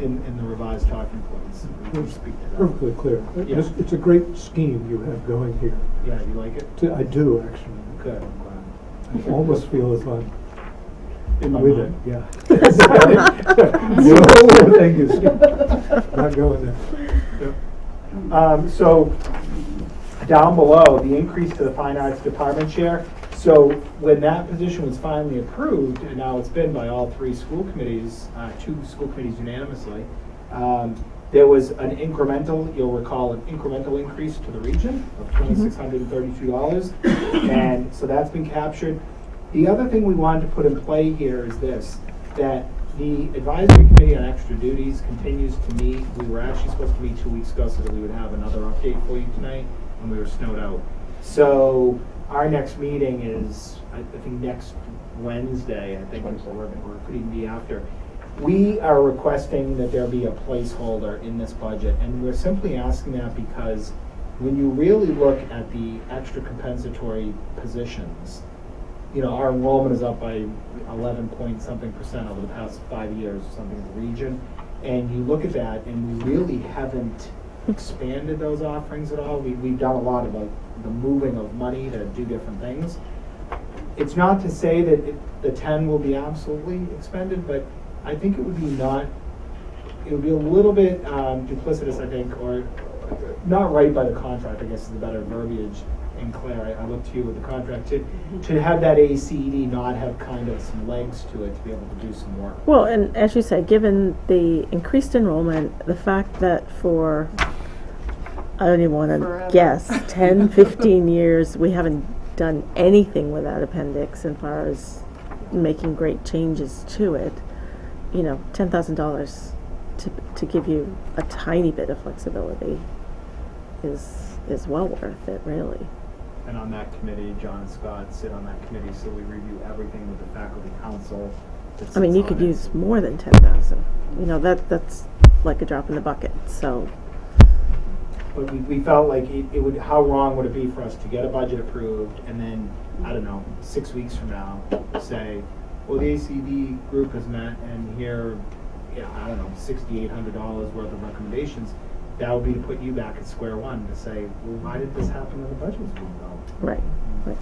in the revised talking points. We can speak to that. Perfectly clear. Yeah. It's a great scheme you have going here. Yeah, you like it? I do, actually. Good, I'm glad. I almost feel as I'm In my with mind. it, yeah. The whole thing is not going there. So down below, the increase to the Fine Arts Department chair. So when that position was finally approved, and now it's been by all 3 school committees, 2 school committees unanimously, there was an incremental, you'll recall, an incremental increase to the region of $2,632. And so that's been captured. The other thing we wanted to put in play here is this, that the advisory committee on extra duties continues to meet. We were actually supposed to meet 2 weeks ago so that we would have another update for you tonight, and we were snowed out. So our next meeting is, I think, next Wednesday, I think, we're putting the after. We are requesting that there be a placeholder in this budget, and we're simply asking that because when you really look at the extra compensatory positions, you know, our enrollment is up by 11 point something % over the past 5 years or something in the region. And you look at that, and we really haven't expanded those offerings at all. We've done a lot of the moving of money to do different things. It's not to say that the 10 will be absolutely expended, but I think it would be a little bit duplicitous, I think, or not right by the contract, I guess is the better verbiage. And Claire, I look to you with the contract to have that ACED not have kind of some legs to it to be able to do some work. Well, and as you say, given the increased enrollment, the fact that for, I don't even want to Forever. guess, 10, 15 years, we haven't done anything with that appendix as far as making great changes to it, you know, $10,000 to give you a tiny bit of flexibility is well worth it, really. And on that committee, John and Scott sit on that committee, so we review everything with the faculty council. that I mean, sits you on could it. use more than 10,000. You know, that's like a drop in the bucket, so. But we felt like it would, how wrong would it be for us to get a budget approved and then, I don't know, 6 weeks from now, say, well, the ACD group has met and here, I don't know, $6,800 worth of recommendations. That would be to put you back at square one to say, well, why did this happen when the budget was being developed? Right, right.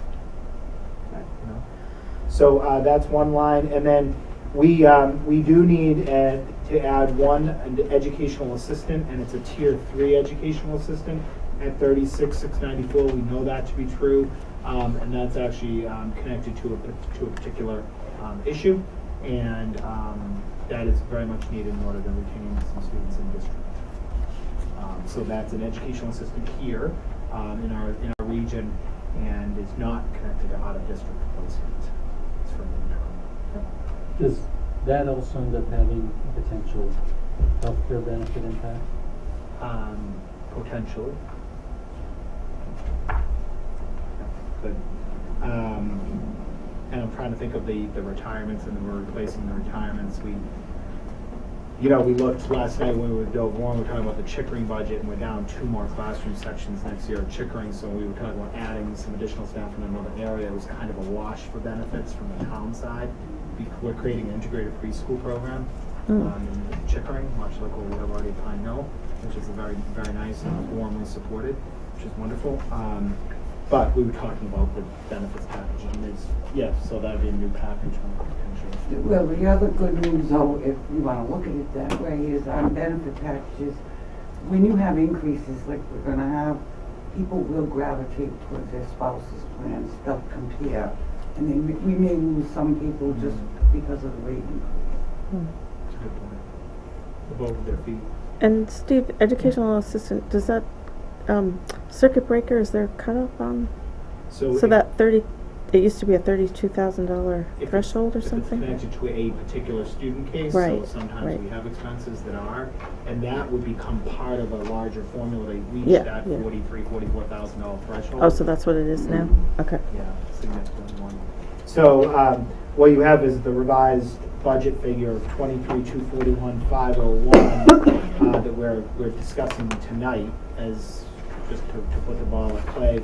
You know? So that's one line, and then we do need to add one educational assistant, and it's a tier 3 educational assistant at $36,694. We know that to be true, and that's actually connected to a particular issue, and that is very much needed in order to retain some students in district. So that's an educational assistant here in our region, and is not connected to out-of-district placement. It's from the interim. Does that also end up having a potential healthcare benefit impact? potentially. Good. And I'm trying to think of the retirements, and then we're replacing the retirements. We looked last night when we were with Dover-Sherborn, we were talking about the Chickering budget, and we're down 2 more classroom sections next year at Chickering, so we were talking about adding some additional staff in another area. It was kind of a wash for benefits from the town side. We're creating an integrated preschool program in Chickering, much like what we have already at Pine Hill, which is very, very nice and warmly supported, which is wonderful. But we were talking about the benefits package, and so that'd be a new package potentially. Well, the other good news, though, if you want to look at it that way, is on benefit packages, when you have increases like we're going to have, people will gravitate towards their spouse's plans. They'll compare, and then we may lose some people just because of the rate increase. That's a good point. Above their feet. And Steve, educational assistant, does that circuit breaker, is there a cutoff on? So that 30, it used to be a $32,000 threshold or something? If it's connected to a particular student case, right, so sometimes right. we have expenses that are, and that would become part of a larger formula. They reach that $44,000 threshold. Oh, so that's what it is now? Okay. Yeah, significantly more. So what you have is the revised budget figure of $23,241,501 that we're discussing tonight, as just to put the ball at play.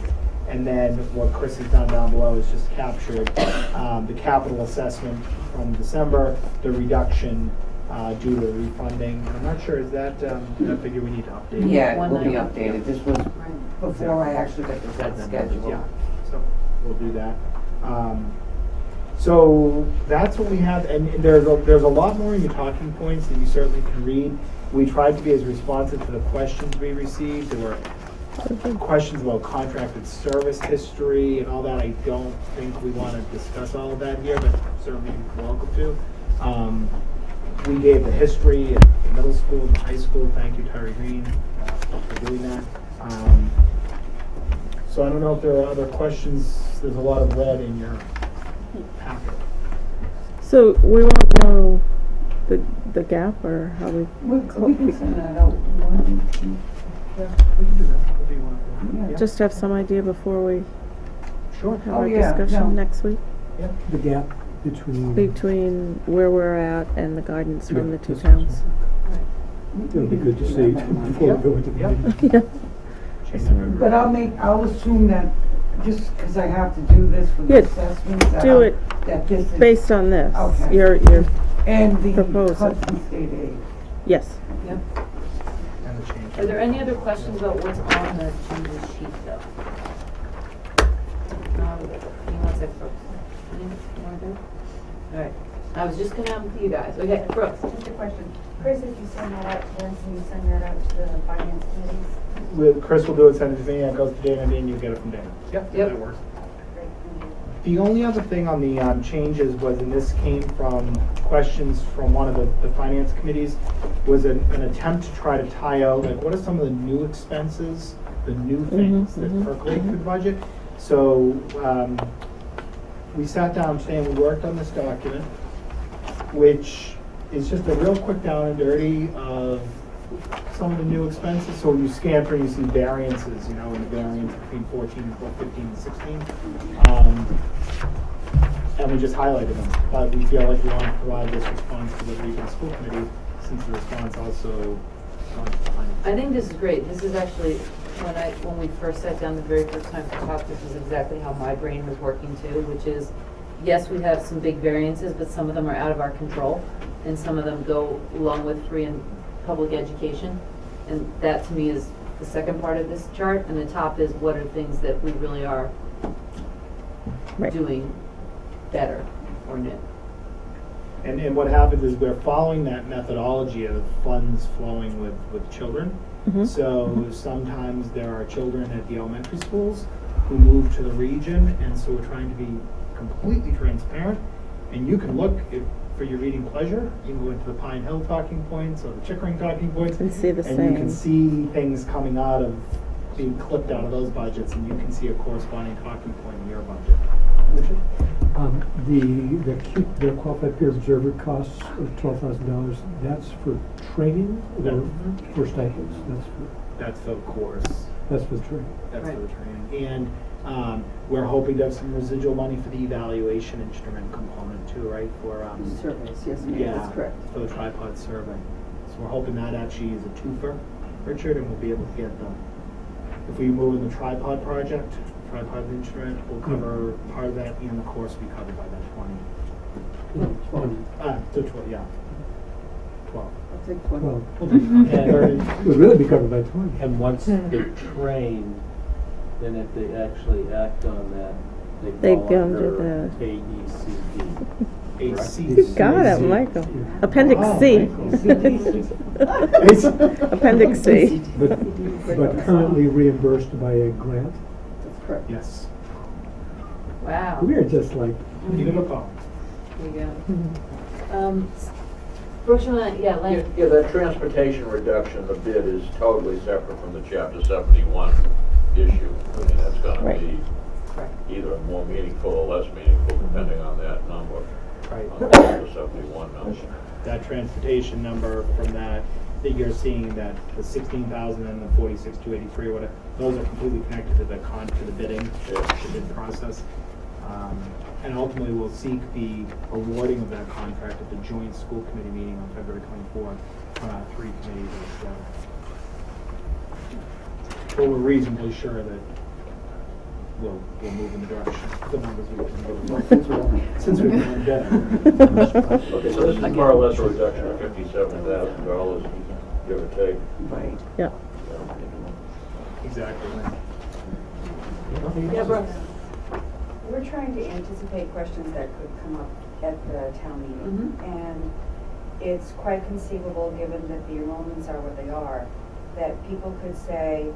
And then what Chris has done down below is just captured the capital assessment from December, the reduction due to refunding. I'm not sure, is that that figure we need to update? Yeah, it will be updated. This was before I actually got the set schedule. Yeah, so we'll do that. So that's what we have, and there's a lot more in your talking points that you certainly can read. We tried to be as responsive to the questions we received. There were questions about contracted service history and all that. I don't think we want to discuss all of that here, but certainly you're welcome to. We gave the history at the middle school and the high school. Thank you, Terry Green, for doing that. So I don't know if there are other questions. There's a lot of red in your packet. So we won't know the gap, or how we can send that out. Yeah, we can do that if you want. Yeah. just have some idea before we Sure. have our discussion next week? Yeah. The gap between. Between where we're at and the guidance from the two discussion. towns. It would be good to see before we go into the meeting. Yeah. But I'll assume that just because I have to do this for the assessments, Do it that this is based on this. Okay. Your and the proposal. Hudson State aid. Yes. Yep. And the change. Are there any other questions about what's on the changes sheet though? Hang on a sec, Brooks. Anything you want to do? All right. I was just gonna have you guys. Okay, Brooks. Just a question. Chris, if you send that out, when can you send that out to the finance committees? Chris will do it, send it to me, and it goes to Dana, and then you get it from Dana. Yep. That works. Great, thank you. The only other thing on the changes was, and this came from questions from one of the finance committees, was an attempt to try to tie out, like, what are some of the new expenses, the new things that percolate through the budget? So we sat down today and we worked on this document, which is just a real quick down and dirty of some of the new expenses. So when you scan through, you see variances, in the variance between 14, 15, and 16. And we just highlighted them. But we feel like we want to provide this response to the regional school committee, since the response also I think this is great. This is actually, when we first sat down the very first time to talk, this is exactly how my brain was working too, which is, yes, we have some big variances, but some of them are out of our control, and some of them go along with free and public education. And that to me is the second part of this chart, and the top is what are things that we really are doing better or new. And what happens is we're following that methodology of funds flowing with children. So sometimes there are children at the elementary schools who move to the region, and so we're trying to be completely transparent. And you can look, for your reading pleasure, you can go into the Pine Hill talking points or the Chickering talking points, And see the and same. you can see things coming out of, being clipped out of those budgets, and you can see a corresponding talking point in your budget. The qualified peer observer costs of $12,000, that's for training or for stipends? That's for That's the course. That's for the training. That's Right. for the training. And we're hoping to have some residual money for the evaluation instrument component too, right? For Surveys, yes, ma'am, yeah, that's correct. for the tripod survey. So we're hoping that actually is a twofer, Richard, and we'll be able to get them. If we move in the tripod project, tripod instrument, we'll cover part of that, and the course will be covered by that 20. To 12, yeah. 12. I'll take 20. Well, We'll take And- it would really be covered by 20. And once they're trained, then if they actually act on that, They they fall go under under the- AECD. ACD. You got it, Michael. Appendix Oh, C. Michael. Appendix C. But currently reimbursed by a grant. That's correct. Yes. Wow. We are just like, Give it a call. There you go. Brooks, you wanna, yeah, Len? Yeah, that transportation reduction, the bid is totally separate from the Chapter 71 issue. I mean, that's gonna Right. be either more meaningful or less meaningful, depending on that number, Right. on the Chapter 71 number. That transportation number from that you're seeing, that the 16,000 and the 46,283, whatever, those are completely connected to the bidding, the bid process. And ultimately, we'll seek the awarding of that contract at the joint school committee meeting on February 24th. Three committees are together. But we're reasonably sure that we'll move in the direction, the numbers we can move. Since we've done better. Okay, so this is more or less a reduction of $57,000, give or take. Right. Yeah. Exactly. Yeah, Brooks. We're trying to anticipate questions that could come up at the town meeting. And it's quite conceivable, given that the enrollments are what they are, that people could say,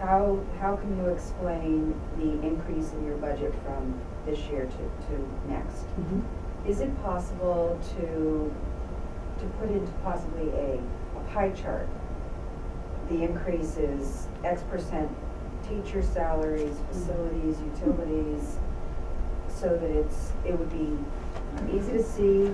how can you explain the increase in your budget from this year to next? Is it possible to put into possibly a pie chart? The increase is X percent teacher salaries, facilities, utilities, so that it would be easy to see.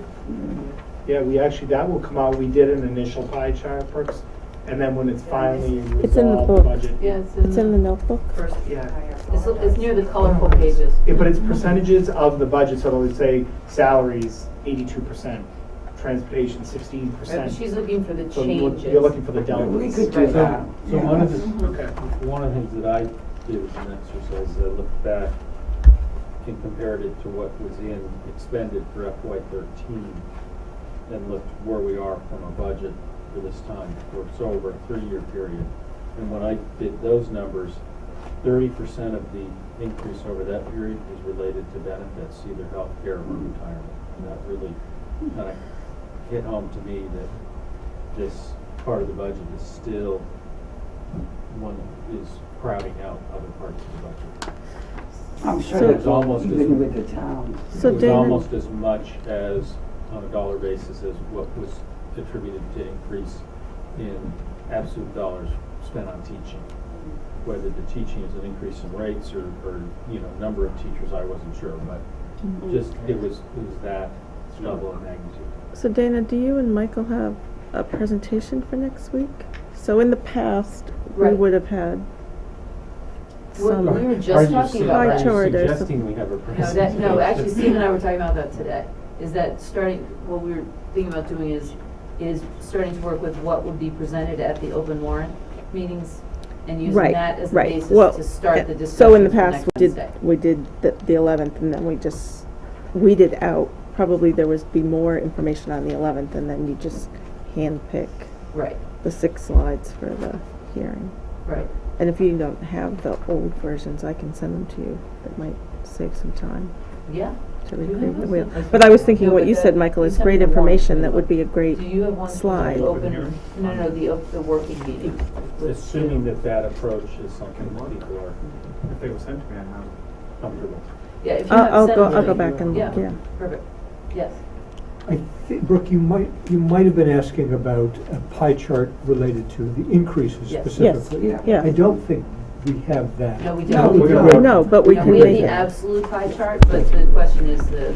Yeah, that will come out. We did an initial pie chart, Brooks, and then when it's finally It's in the resolved, book. budget. Yeah, It's in the notebook. First, Yeah. it's near the colorful pages. Yeah, but it's percentages of the budget, so it'll say salaries 82%, transportation 16%. Right, but she's looking for the So changes. you're looking for the deltas. We could do that. So one of the, Okay. one of the things that I did as an exercise, I looked back and compared it to what was expended for FY13 and looked where we are from a budget for this time, so over a 3-year period. And when I did those numbers, 30% of the increase over that period is related to benefits, either health care or retirement. And that really kind of hit home to me that this part of the budget is still one that is crowding out other parts of the budget. I'm sure So- that's It's almost as- even with the town. So It was Dana, almost as much as, on a dollar basis, as what was attributed to increase in absolute dollars spent on teaching. Whether the teaching is an increase in rates or number of teachers, I wasn't sure, but just, it was that level of magnitude. so Dana, do you and Michael have a presentation for next week? So in the past, we Right. would have had We some. were just talking about Pie that. chart or Suggesting we have a No, presentation. no, actually, Steve and I were talking about that today. Is that starting, what we were thinking about doing is starting to work with what would be presented at the open warrant meetings and using Right, that as the right. basis Well, to start the yeah. discussion So in the for past, next we did, Wednesday. we did the 11th, and then we just weeded out. Probably there was be more information on the 11th, and then you just handpick Right, the 6 slides for the hearing. right. And if you don't have the old versions, I can send them to you. That might save some time Yeah. to Do you recreate have the those? wheel. But I was thinking No, what but you that- said, Michael, you is sent me great the warrant information. for That the- would be a great Do you have one for slide. the open, no, the working meeting? with- Assuming that approach is something that people are If they were sent to me, I have. comfortable. Yeah, if you have I'll sent go. them I'll to go me. back and look. Yeah. Perfect, yes. I think, Brooke, you might have been asking about a pie chart related to the increases Yes. specifically. Yes. Yeah. I don't think we have that. No, we No, don't. we don't. No, but we No, can we have make the it. absolute pie chart, but the question is the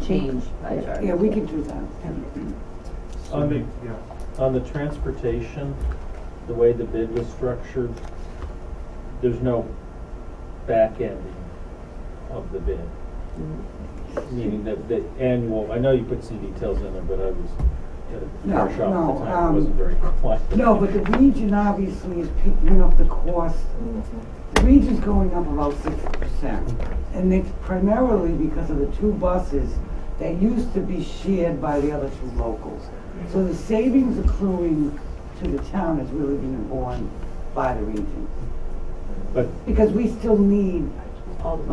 change pie chart. Yeah, we can do that. On the, Yeah. on the transportation, the way the bid was structured, there's no back ending of the bid. Meaning that the annual, I know you put some details in there, but I was at a car shop at the time, I wasn't very compliant. No, but the region obviously is picking up the cost. The region's going up about 6%. And it's primarily because of the 2 buses that used to be shared by the other 2 locals. So the savings accruing to the town is really being borne by the region. But Because we still need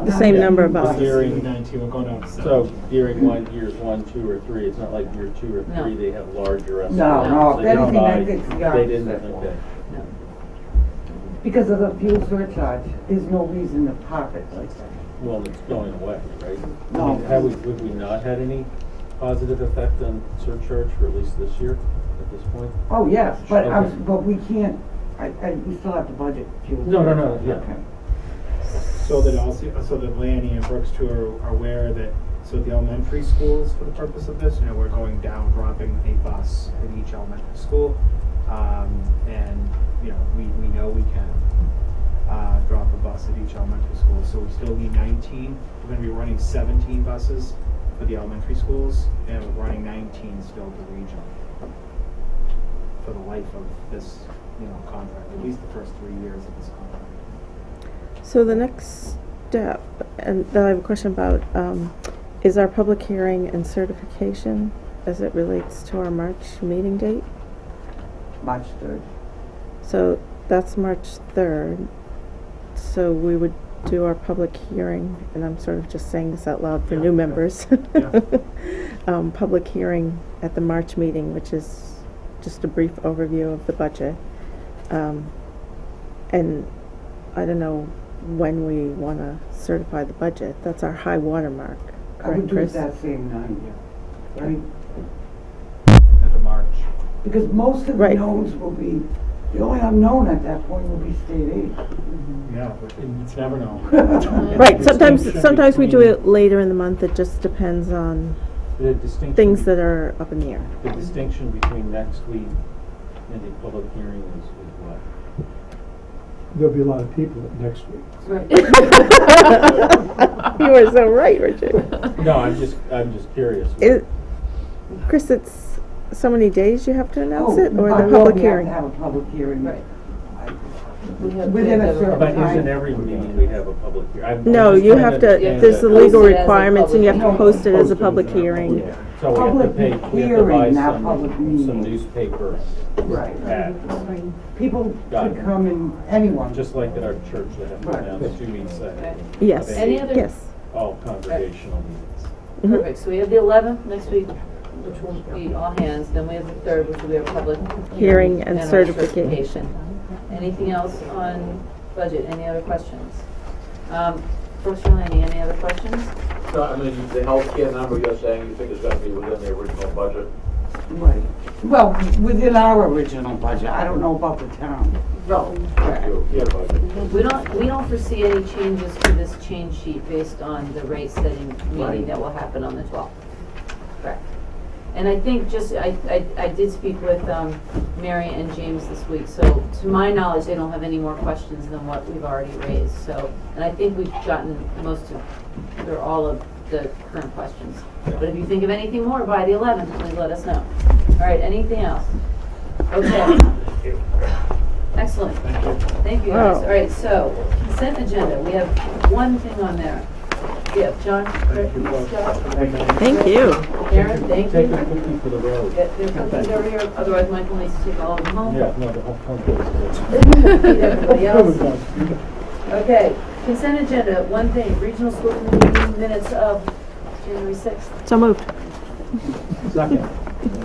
The same number of But buses. during 19, we're going up. so during years 1, 2, or 3, it's not like year 2 or 3, No. they have larger estimates. No, They if don't anything, buy- I think it's the They didn't, opposite. okay. Because of the fuel surcharge, there's no reason to pop it like that. Well, it's going away, right? No. I mean, would we not had any positive effect on surcharge for at least this year, at this point? Oh, yes, but Okay. but we can't, we still have to budget fuel. No, surcharge. yeah. Okay. So that Lanny and Brooks too are aware that, so the elementary schools, for the purpose of this, we're going down, dropping a bus in each elementary school. And, we know we can, drop a bus at each elementary school. So we still need 19. We're gonna be running 17 buses for the elementary schools, and we're running 19 still to regional. For the life of this, contract, at least the first 3 years of this contract. So the next step, and that I have a question about, is our public hearing and certification as it relates to our March meeting date. March 3rd. So that's March 3rd. So we would do our public hearing, and I'm sort of just saying this out loud for new members. Public hearing at the March meeting, which is just a brief overview of the budget. And I don't know when we want to certify the budget. That's our high water mark. I would Correct, do it Chris? that same night, right? At the March. Because most of the Right. knowns will be, the only unknown at that point will be state aid. Yeah, but it's never known. Right, sometimes we do it later in the month. It just depends on The distinction. things that are up in the air. The distinction between next week and the public hearing is what? There'll be a lot of people next week. Right. You are so right, Richard. No, I'm just curious. Chris, it's so many days you have to announce it, or I the will public have hearing? to have a public hearing. Right. Within a certain But time. isn't every meeting we have a public hearing? No, you have to, there's the legal Post it as a requirements, and you have to public post it as a Posted public as hearing. Yeah. So we have to Public pay, we have to hearing, buy not public meeting. some newspaper Right. ads, People Got could it. come and, anyone. just like at our church, they have to Right. announce 2 weeks ahead. Yes, of Any other- yes. all congregational meetings. Mhm. Perfect, so we have the 11th next week, which will be all hands, then we have the 3rd, which will be our public Hearing and our certification. Anything else on budget, any other questions? Brooks or Lanny, any other questions? So, I mean, the healthcare number you're saying you think is gonna be within the original budget? Right. Well, within our original budget. I don't know about the town. No. Your budget. We don't foresee any changes to this change sheet based on the rate setting meeting Right. that will happen on the 12th. Correct. And I think I did speak with Mary and James this week, so to my knowledge, they don't have any more questions than what we've already raised, so, and I think we've gotten most of, or all of the current questions. But if you think of anything more by the 11th, please let us know. All right, anything else? Okay. Excellent. Thank you guys. Wow. All right, so consent agenda, we have one thing on there. Yeah, John, Rick, Scott, Thank you. Karen, thank Take you. a cookie for the road. There are cookies over here, otherwise Michael needs to take all of them home. Yeah, no, the whole country. Feed everybody else. Okay, consent agenda, one thing, regional school committee meeting minutes of January 6th. So moved. Second.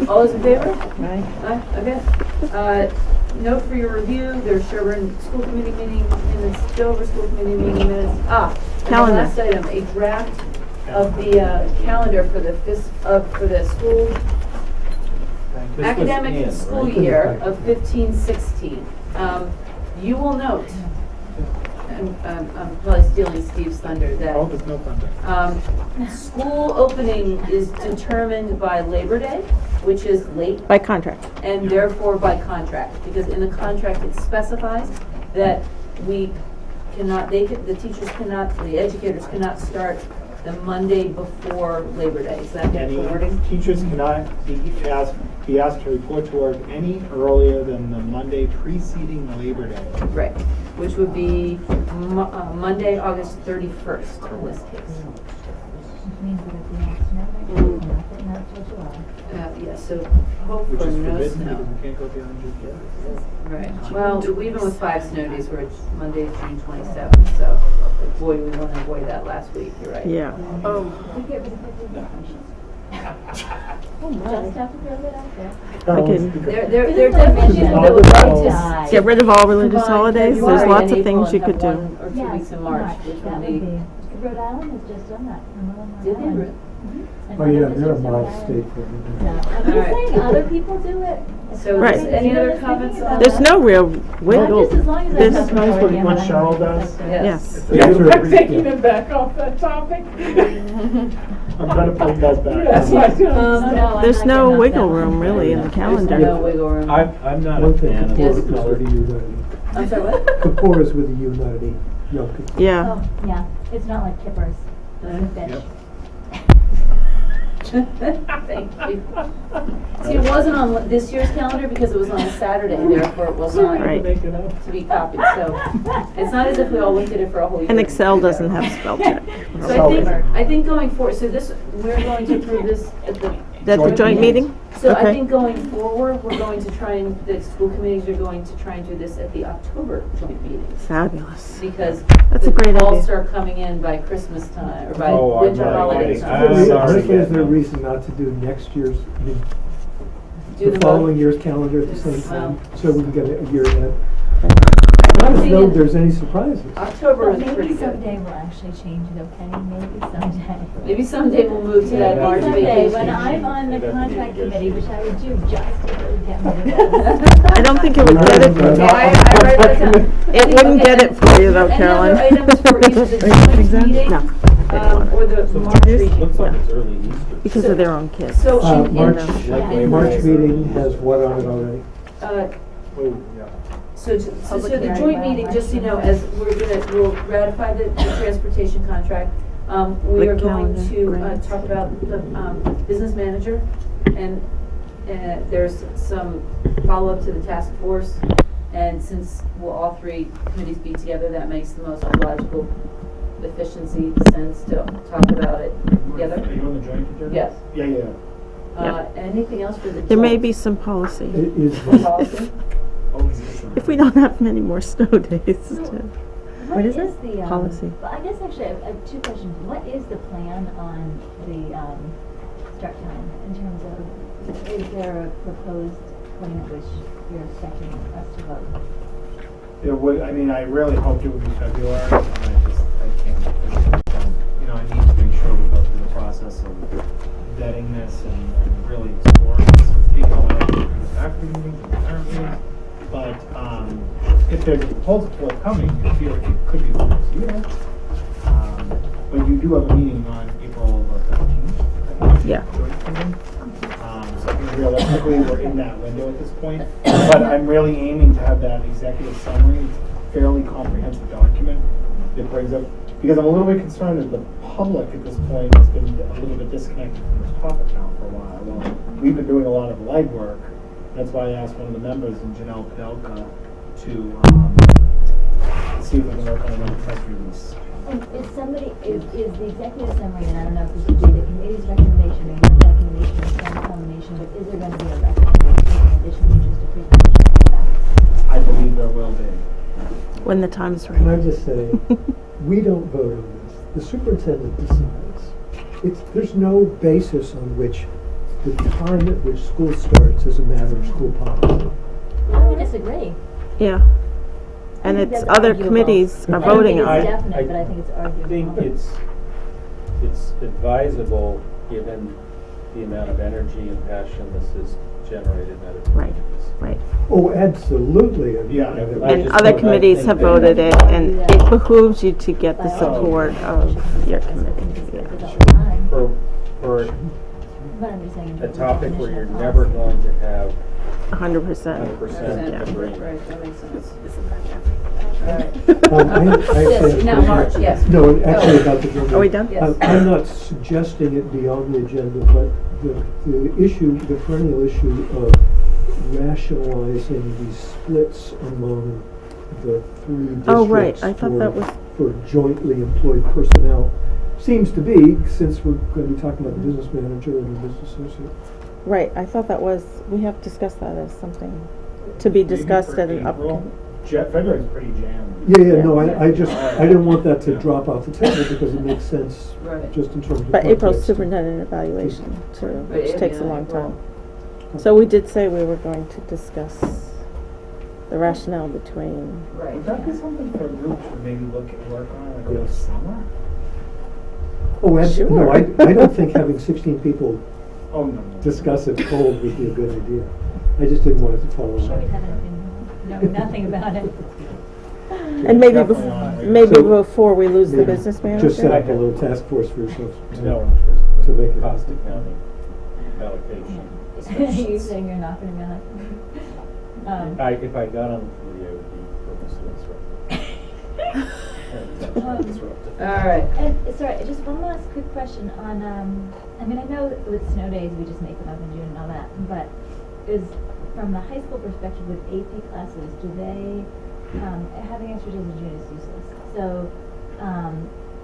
All those in favor? Right. Aye, okay. Note for your review, there's Sherborn School Committee meeting minutes, Dover School Committee meeting minutes. And the Calendar. last item, a draft of the calendar for the school This was academic in, school right? year of 15-16. You will note, and I'm probably stealing Steve's thunder, Oh, that there's no thunder. school opening is determined by Labor Day. which is late By contract. and therefore by contract, because in the contract it specifies that we cannot, the teachers cannot, the educators cannot start the Monday before Labor Day. Is that the Any wording? teachers cannot be asked to report to work any earlier than the Monday preceding Labor Day. Right, which would be Monday, August 31st in this case. Which means that if we have snow next week, we're not getting out till July. Yeah, so hope Which for is no forbidden snow. because we can't go beyond June 5th. Right, well, even with 5 snow days, where it's Monday, June 27th, so boy, we want to avoid that last week, you're right. Yeah. We get rid of it. Just have to throw it out there. They're definitely people that would like to Get rid of all religious combine holidays. February There's lots and of things you April could and do. have 1 or 2 Yes, weeks in March, March, which that would be. Rhode Island has just done that. Did they really? And Oh, other yeah, they're a districts mild have state it. for it. Yeah, I'm just All right. saying, other people do it. So Right. does any other comments on There's that? no real Well, wiggle. just as long as This- that's Nice not what Oregon, what I'm Cheryl not does. accepting. Yes. These are- Taking it back off that topic. I'm gonna put you guys back. Yes, No, I'm There's not no getting off wiggle that one. room really in the There's no calendar. wiggle room. I'm not a One thing, fan of Yes. Kapoor is this color. with the Unity. I'm sorry, what? Kapoor is with the Unity young people. Yeah. Oh, yeah, it's not like kippers. It's a fish. Yep. Thank you. See, it wasn't on this year's calendar because it was on a Saturday, therefore it was not Right. Make it up. to be copied, so it's not as if we all looked at it for a whole year. And Excel doesn't have spell check. So I think going forward, so this, we're going to approve this at the. That's a joint meeting? So I Okay. think going forward, we're going to try and, the school committees are going to try and do this at the October joint meeting. Fabulous. Because That's a the great calls idea. start coming in by Christmas time, or by Oh, I'm winter not holiday kidding. time. I'm sorry. Honestly, is there a reason not to do next year's, I mean, Do the them following both. year's calendar at the same time, Wow. so we can get a year ahead? I don't know if there's any surprises. October But is pretty maybe good. someday we'll actually change it, okay? Maybe someday. Maybe someday we'll move to that March Maybe someday, vacation. when I'm on the Maybe contract negotiate. committee, which I would do just to get rid of this. I don't think it would get it. Okay, I write that down. It wouldn't get it for you though, Any Carolyn. other items for either the joint meeting, No, or the March region? Looks like it's early Easter. because of their own kids. So in, March, Yeah. March meeting has what on it already? Oh, yeah. So the joint meeting, just so you know, as we'll ratify the transportation contract, we The are going calendar, to grants. talk about the business manager, and there's some follow-up to the task force, and since we'll all 3 committees be together, that makes the most logical efficiency sense to talk about it together. Are you on the joint agenda? Yes. Yeah. Anything else for the There may joint be some policy, Is policy? Oh, is this if we don't have many more snow days. What is it? The, Policy. Well, I guess actually, I have 2 questions. What is the plan on the, start time in terms of, is there a proposed point at which you're expecting us to vote? It would, I mean, I really hoped it would be February, and I can't. You know, I need to make sure we go through the process of vetting this and really exploring this with people and faculty meetings and parent meetings. But, if there's a proposal forthcoming, you feel like it could be for next year. But you do have a meeting on April the 13th. Yeah. So I think realistically, we're in that window at this point. But I'm really aiming to have that executive summary. It's a fairly comprehensive document that brings up, because I'm a little bit concerned that the public at this point has been a little bit disconnected from this topic now for a while. Well, we've been doing a lot of legwork. That's why I asked one of the members, Janelle Padelka, to see if we can work on another press release. And is somebody, is the executive summary, and I don't know if this would be the committee's recommendation or your recommendation or some combination, but is there gonna be a recommendation in addition to just a presentation of facts? I believe there will be. When the time's Can I right. just say, we don't vote on this. The superintendent decides. There's no basis on which the time at which school starts is a matter of school policy. I would disagree. Yeah. And I think it's that's other arguable. committees are I don't voting think on it's it. definite, but I think it's I arguable. think it's advisable, given the amount of energy and passion this has generated at its Right, right. Oh, absolutely. Yeah, I And just other don't committees think have that- voted it, and it behooves you to get the support of your committee. It's all the time. For But I'm just saying. a topic where you're never going to have 100%. 100% agreement. Right, that makes sense. Yes, now March, yes. No, actually about the drum. Are we done? Yes. I'm not suggesting it be on the agenda, but the issue, the perennial issue of rationalizing these splits among the three districts. Oh, right, I thought that was, for jointly employed personnel seems to be, since we're going to be talking about the business manager and the business associate. right, I thought that was, we have to discuss that as something to be discussed at an upcoming. February's pretty jammed. Yeah, no, I didn't want that to drop off the table because it makes sense Right. just in terms of But April's context. superintendent evaluation too, Right, which takes a yeah, long April. time. So we did say we were going to discuss the rationale between, Right. Would that be something for a group to maybe look at, work on, like over Yes. summer? Oh, and, Sure. no, I don't think having 16 people Oh, no. discuss it cold would be a good idea. I just didn't want it to fall Sure, around. we'd have an opinion, knowing nothing about it. and maybe Definitely on it. maybe So, before we lose the maybe business Just set manager. up a little task force for yourselves No to interest in make it cost happen. accounting allocation. You're discussions. saying you're not gonna be on it. If I got on the committee, I would be purposely disruptive. All right. And, sorry, just one last quick question on, I mean, I know with snow days, we just make them up in June and all that, but is, from the high school perspective with AP classes, do they, having extra days in June is useless. So,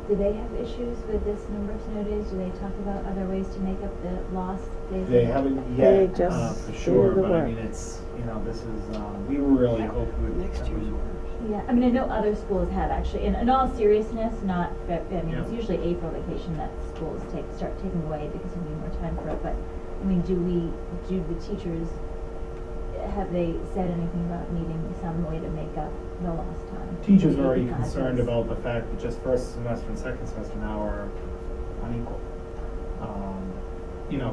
do they have issues with this number of snow days? Do they talk about other ways to make up the lost days? They haven't They yet, just for do sure, the but I work. mean, it's, this is, we really hope with. Next year's Yeah, I mean, I know other schools have actually, in all seriousness, not, I mean, it's Yeah. usually April vacation that schools start taking away because we need more time for it, but, I mean, do the teachers, have they said anything about needing some way to make up the lost time? Teachers in are already AP classes? concerned about the fact that just first semester and second semester now are unequal.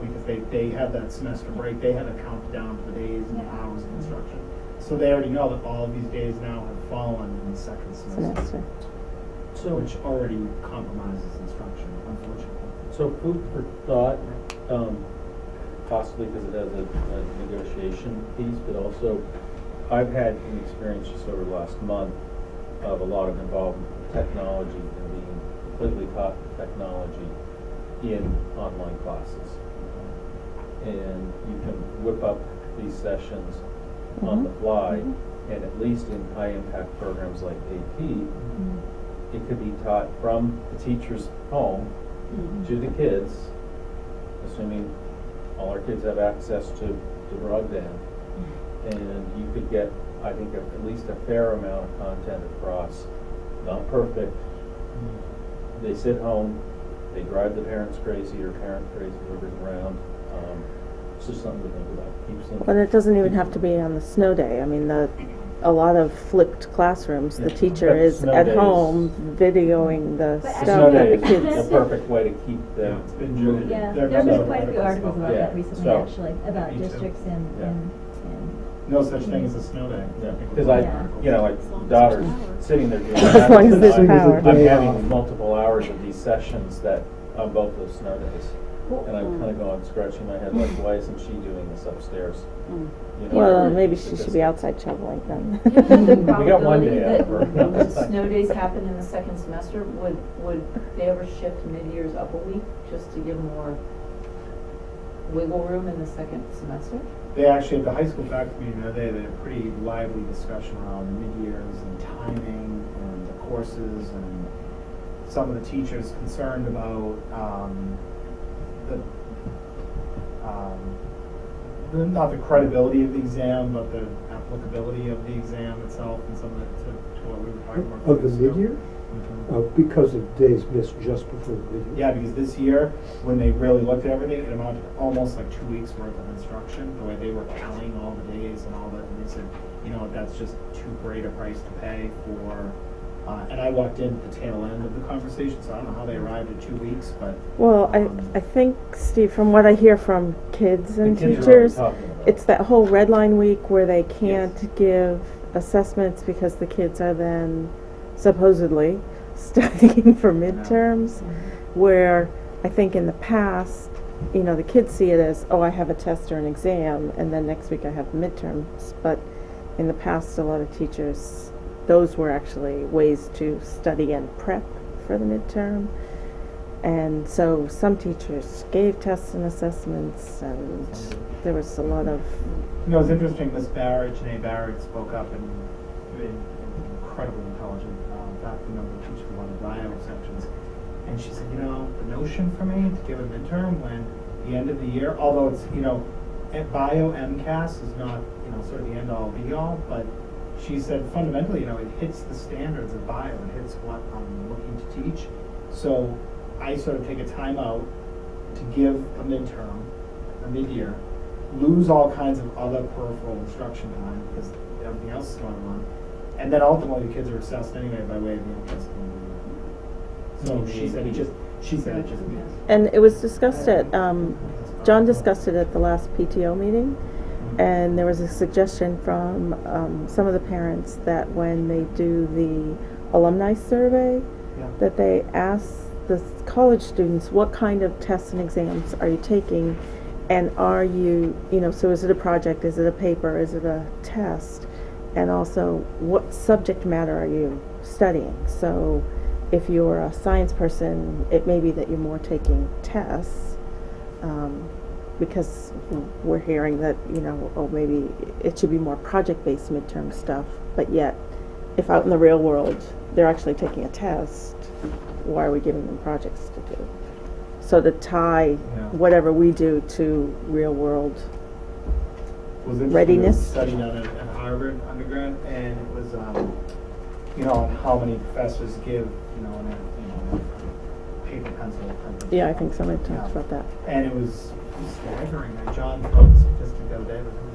Because they have that semester break, they had to count down to the days and the hours of instruction. So they already know that all of these days now have fallen in the second semester, which already compromises instruction, unfortunately. So food for thought, possibly because it has a negotiation piece, but also I've had an experience just over the last month of a lot of involvement with technology and being completely taught technology in online classes. And you can whip up these sessions on the fly, and at least in high impact programs like AP, it could be taught from the teacher's home to the kids, assuming all our kids have access to broadband. And you could get, I think, at least a fair amount of content across. Not perfect. They sit home, they drive the parents crazy or parent crazy, whoever's around. It's just something to think about. Keeps them. But it doesn't even have to be on the snow day. I mean, a lot of flipped classrooms, the Yeah. teacher But is snow at days- home videoing the But stuff Snow that day the is kids. a perfect way to keep them. It's been good. Yeah, There there have been been quite a few articles about Yeah. that recently, So- actually, about Me too. districts in No such thing as a snow day. Yeah, think because was I, an article. like daughter's sitting there doing As that. long as there's I'm- power. I'm having multiple hours of these sessions that, on both those snow days. And I'm kind of going, scratching my head, like, why isn't she doing this upstairs? You know, Well, maybe she because- should be outside shoveling then. The We got one probability day out of her. that snow days happen in the second semester, would they ever shift mid-years up a week just to give more wiggle room in the second semester? They actually, at the high school faculty meeting the other day, they had a pretty lively discussion around mid-years and timing and the courses and some of the teachers concerned about not the credibility of the exam, but the applicability of the exam itself and some of it to what we were talking about. Of the a few weeks ago. mid-year? Because of days missed just before the mid-year. Yeah, because this year, when they really looked at everything, it amounted to almost like 2 weeks worth of instruction, the way they were counting all the days and all that, and they said, that's just too great a price to pay for, and I walked in at the tail end of the conversation, so I don't know how they arrived at 2 weeks, but. Well, I think, Steve, from what I hear from kids and The kids are teachers, already talking about it's that whole red line week where they can't give assessments because the kids are then supposedly studying for midterms, where I think in the past, you know, the kids see it as, oh, I have a test or an exam, and then next week I have midterms. But in the past, a lot of teachers, those were actually ways to study and prep for the midterm. And so some teachers gave tests and assessments, and there was a lot of... You know, it's interesting, Miss Barrett, Janae Barrett spoke up and incredibly intelligent faculty member teaching one of the bio sections. And she said, you know, the notion for me to give a midterm when the end of the year, although it's, you know, bio MCAS is not, you know, sort of the end all be all, but she said fundamentally, you know, it hits the standards of bio, it hits what I'm looking to teach. So I sort of take a time out to give a midterm, a mid-year, lose all kinds of other peripheral instruction time because everything else is going on, and then ultimately the kids are assessed anyway by way of the MCAS. So she said it just. And it was discussed at, John discussed it at the last PTO meeting, and there was a suggestion from some of the parents that when they do the alumni survey, that they ask the college students, what kind of tests and exams are you taking, and are you, you know, so is it a project, is it a paper, is it a test, and also what subject matter are you studying? So if you're a science person, it may be that you're more taking tests, because we're hearing that, you know, oh, maybe it should be more project-based midterm stuff, but yet, if out in the real world, they're actually taking a test, why are we giving them projects to do? So to tie whatever we do to real-world readiness. I studied out at Harvard undergrad, and it was, you know, how many professors give, you know, a paper pencil. Yeah, I think somebody talked about that. And it was staggering. John thought the statistic the other day, but it was,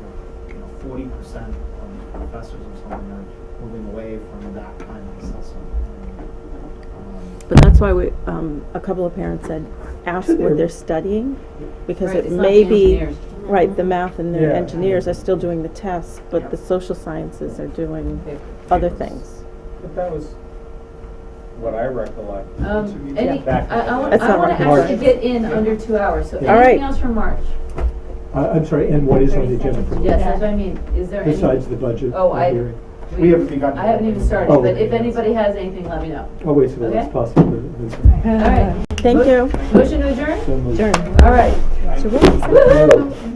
you know, 40% of professors or something are moving away from that kind of assessment. But that's why we, a couple of parents said, ask what they're studying, because Right, it it's not may the be, engineers. right, the math and the Yeah. engineers are still doing the tests, but the social sciences are doing other things. But that was what I recollect. Eddie, Back in the I want day. That's not to March. actually get in under 2 hours, so All right. anything else from March? I'm sorry, and what is on the agenda for Yes, that's what I mean, is there any? besides the budget Oh, hearing? We haven't begun. I haven't even started, Oh, but okay. if anybody has anything, let me know. Oh, wait, so Okay. that's possible. All right. Thank you. Motion to adjourn? So moved. Adjourn. All right. So what was that? Woo-hoo.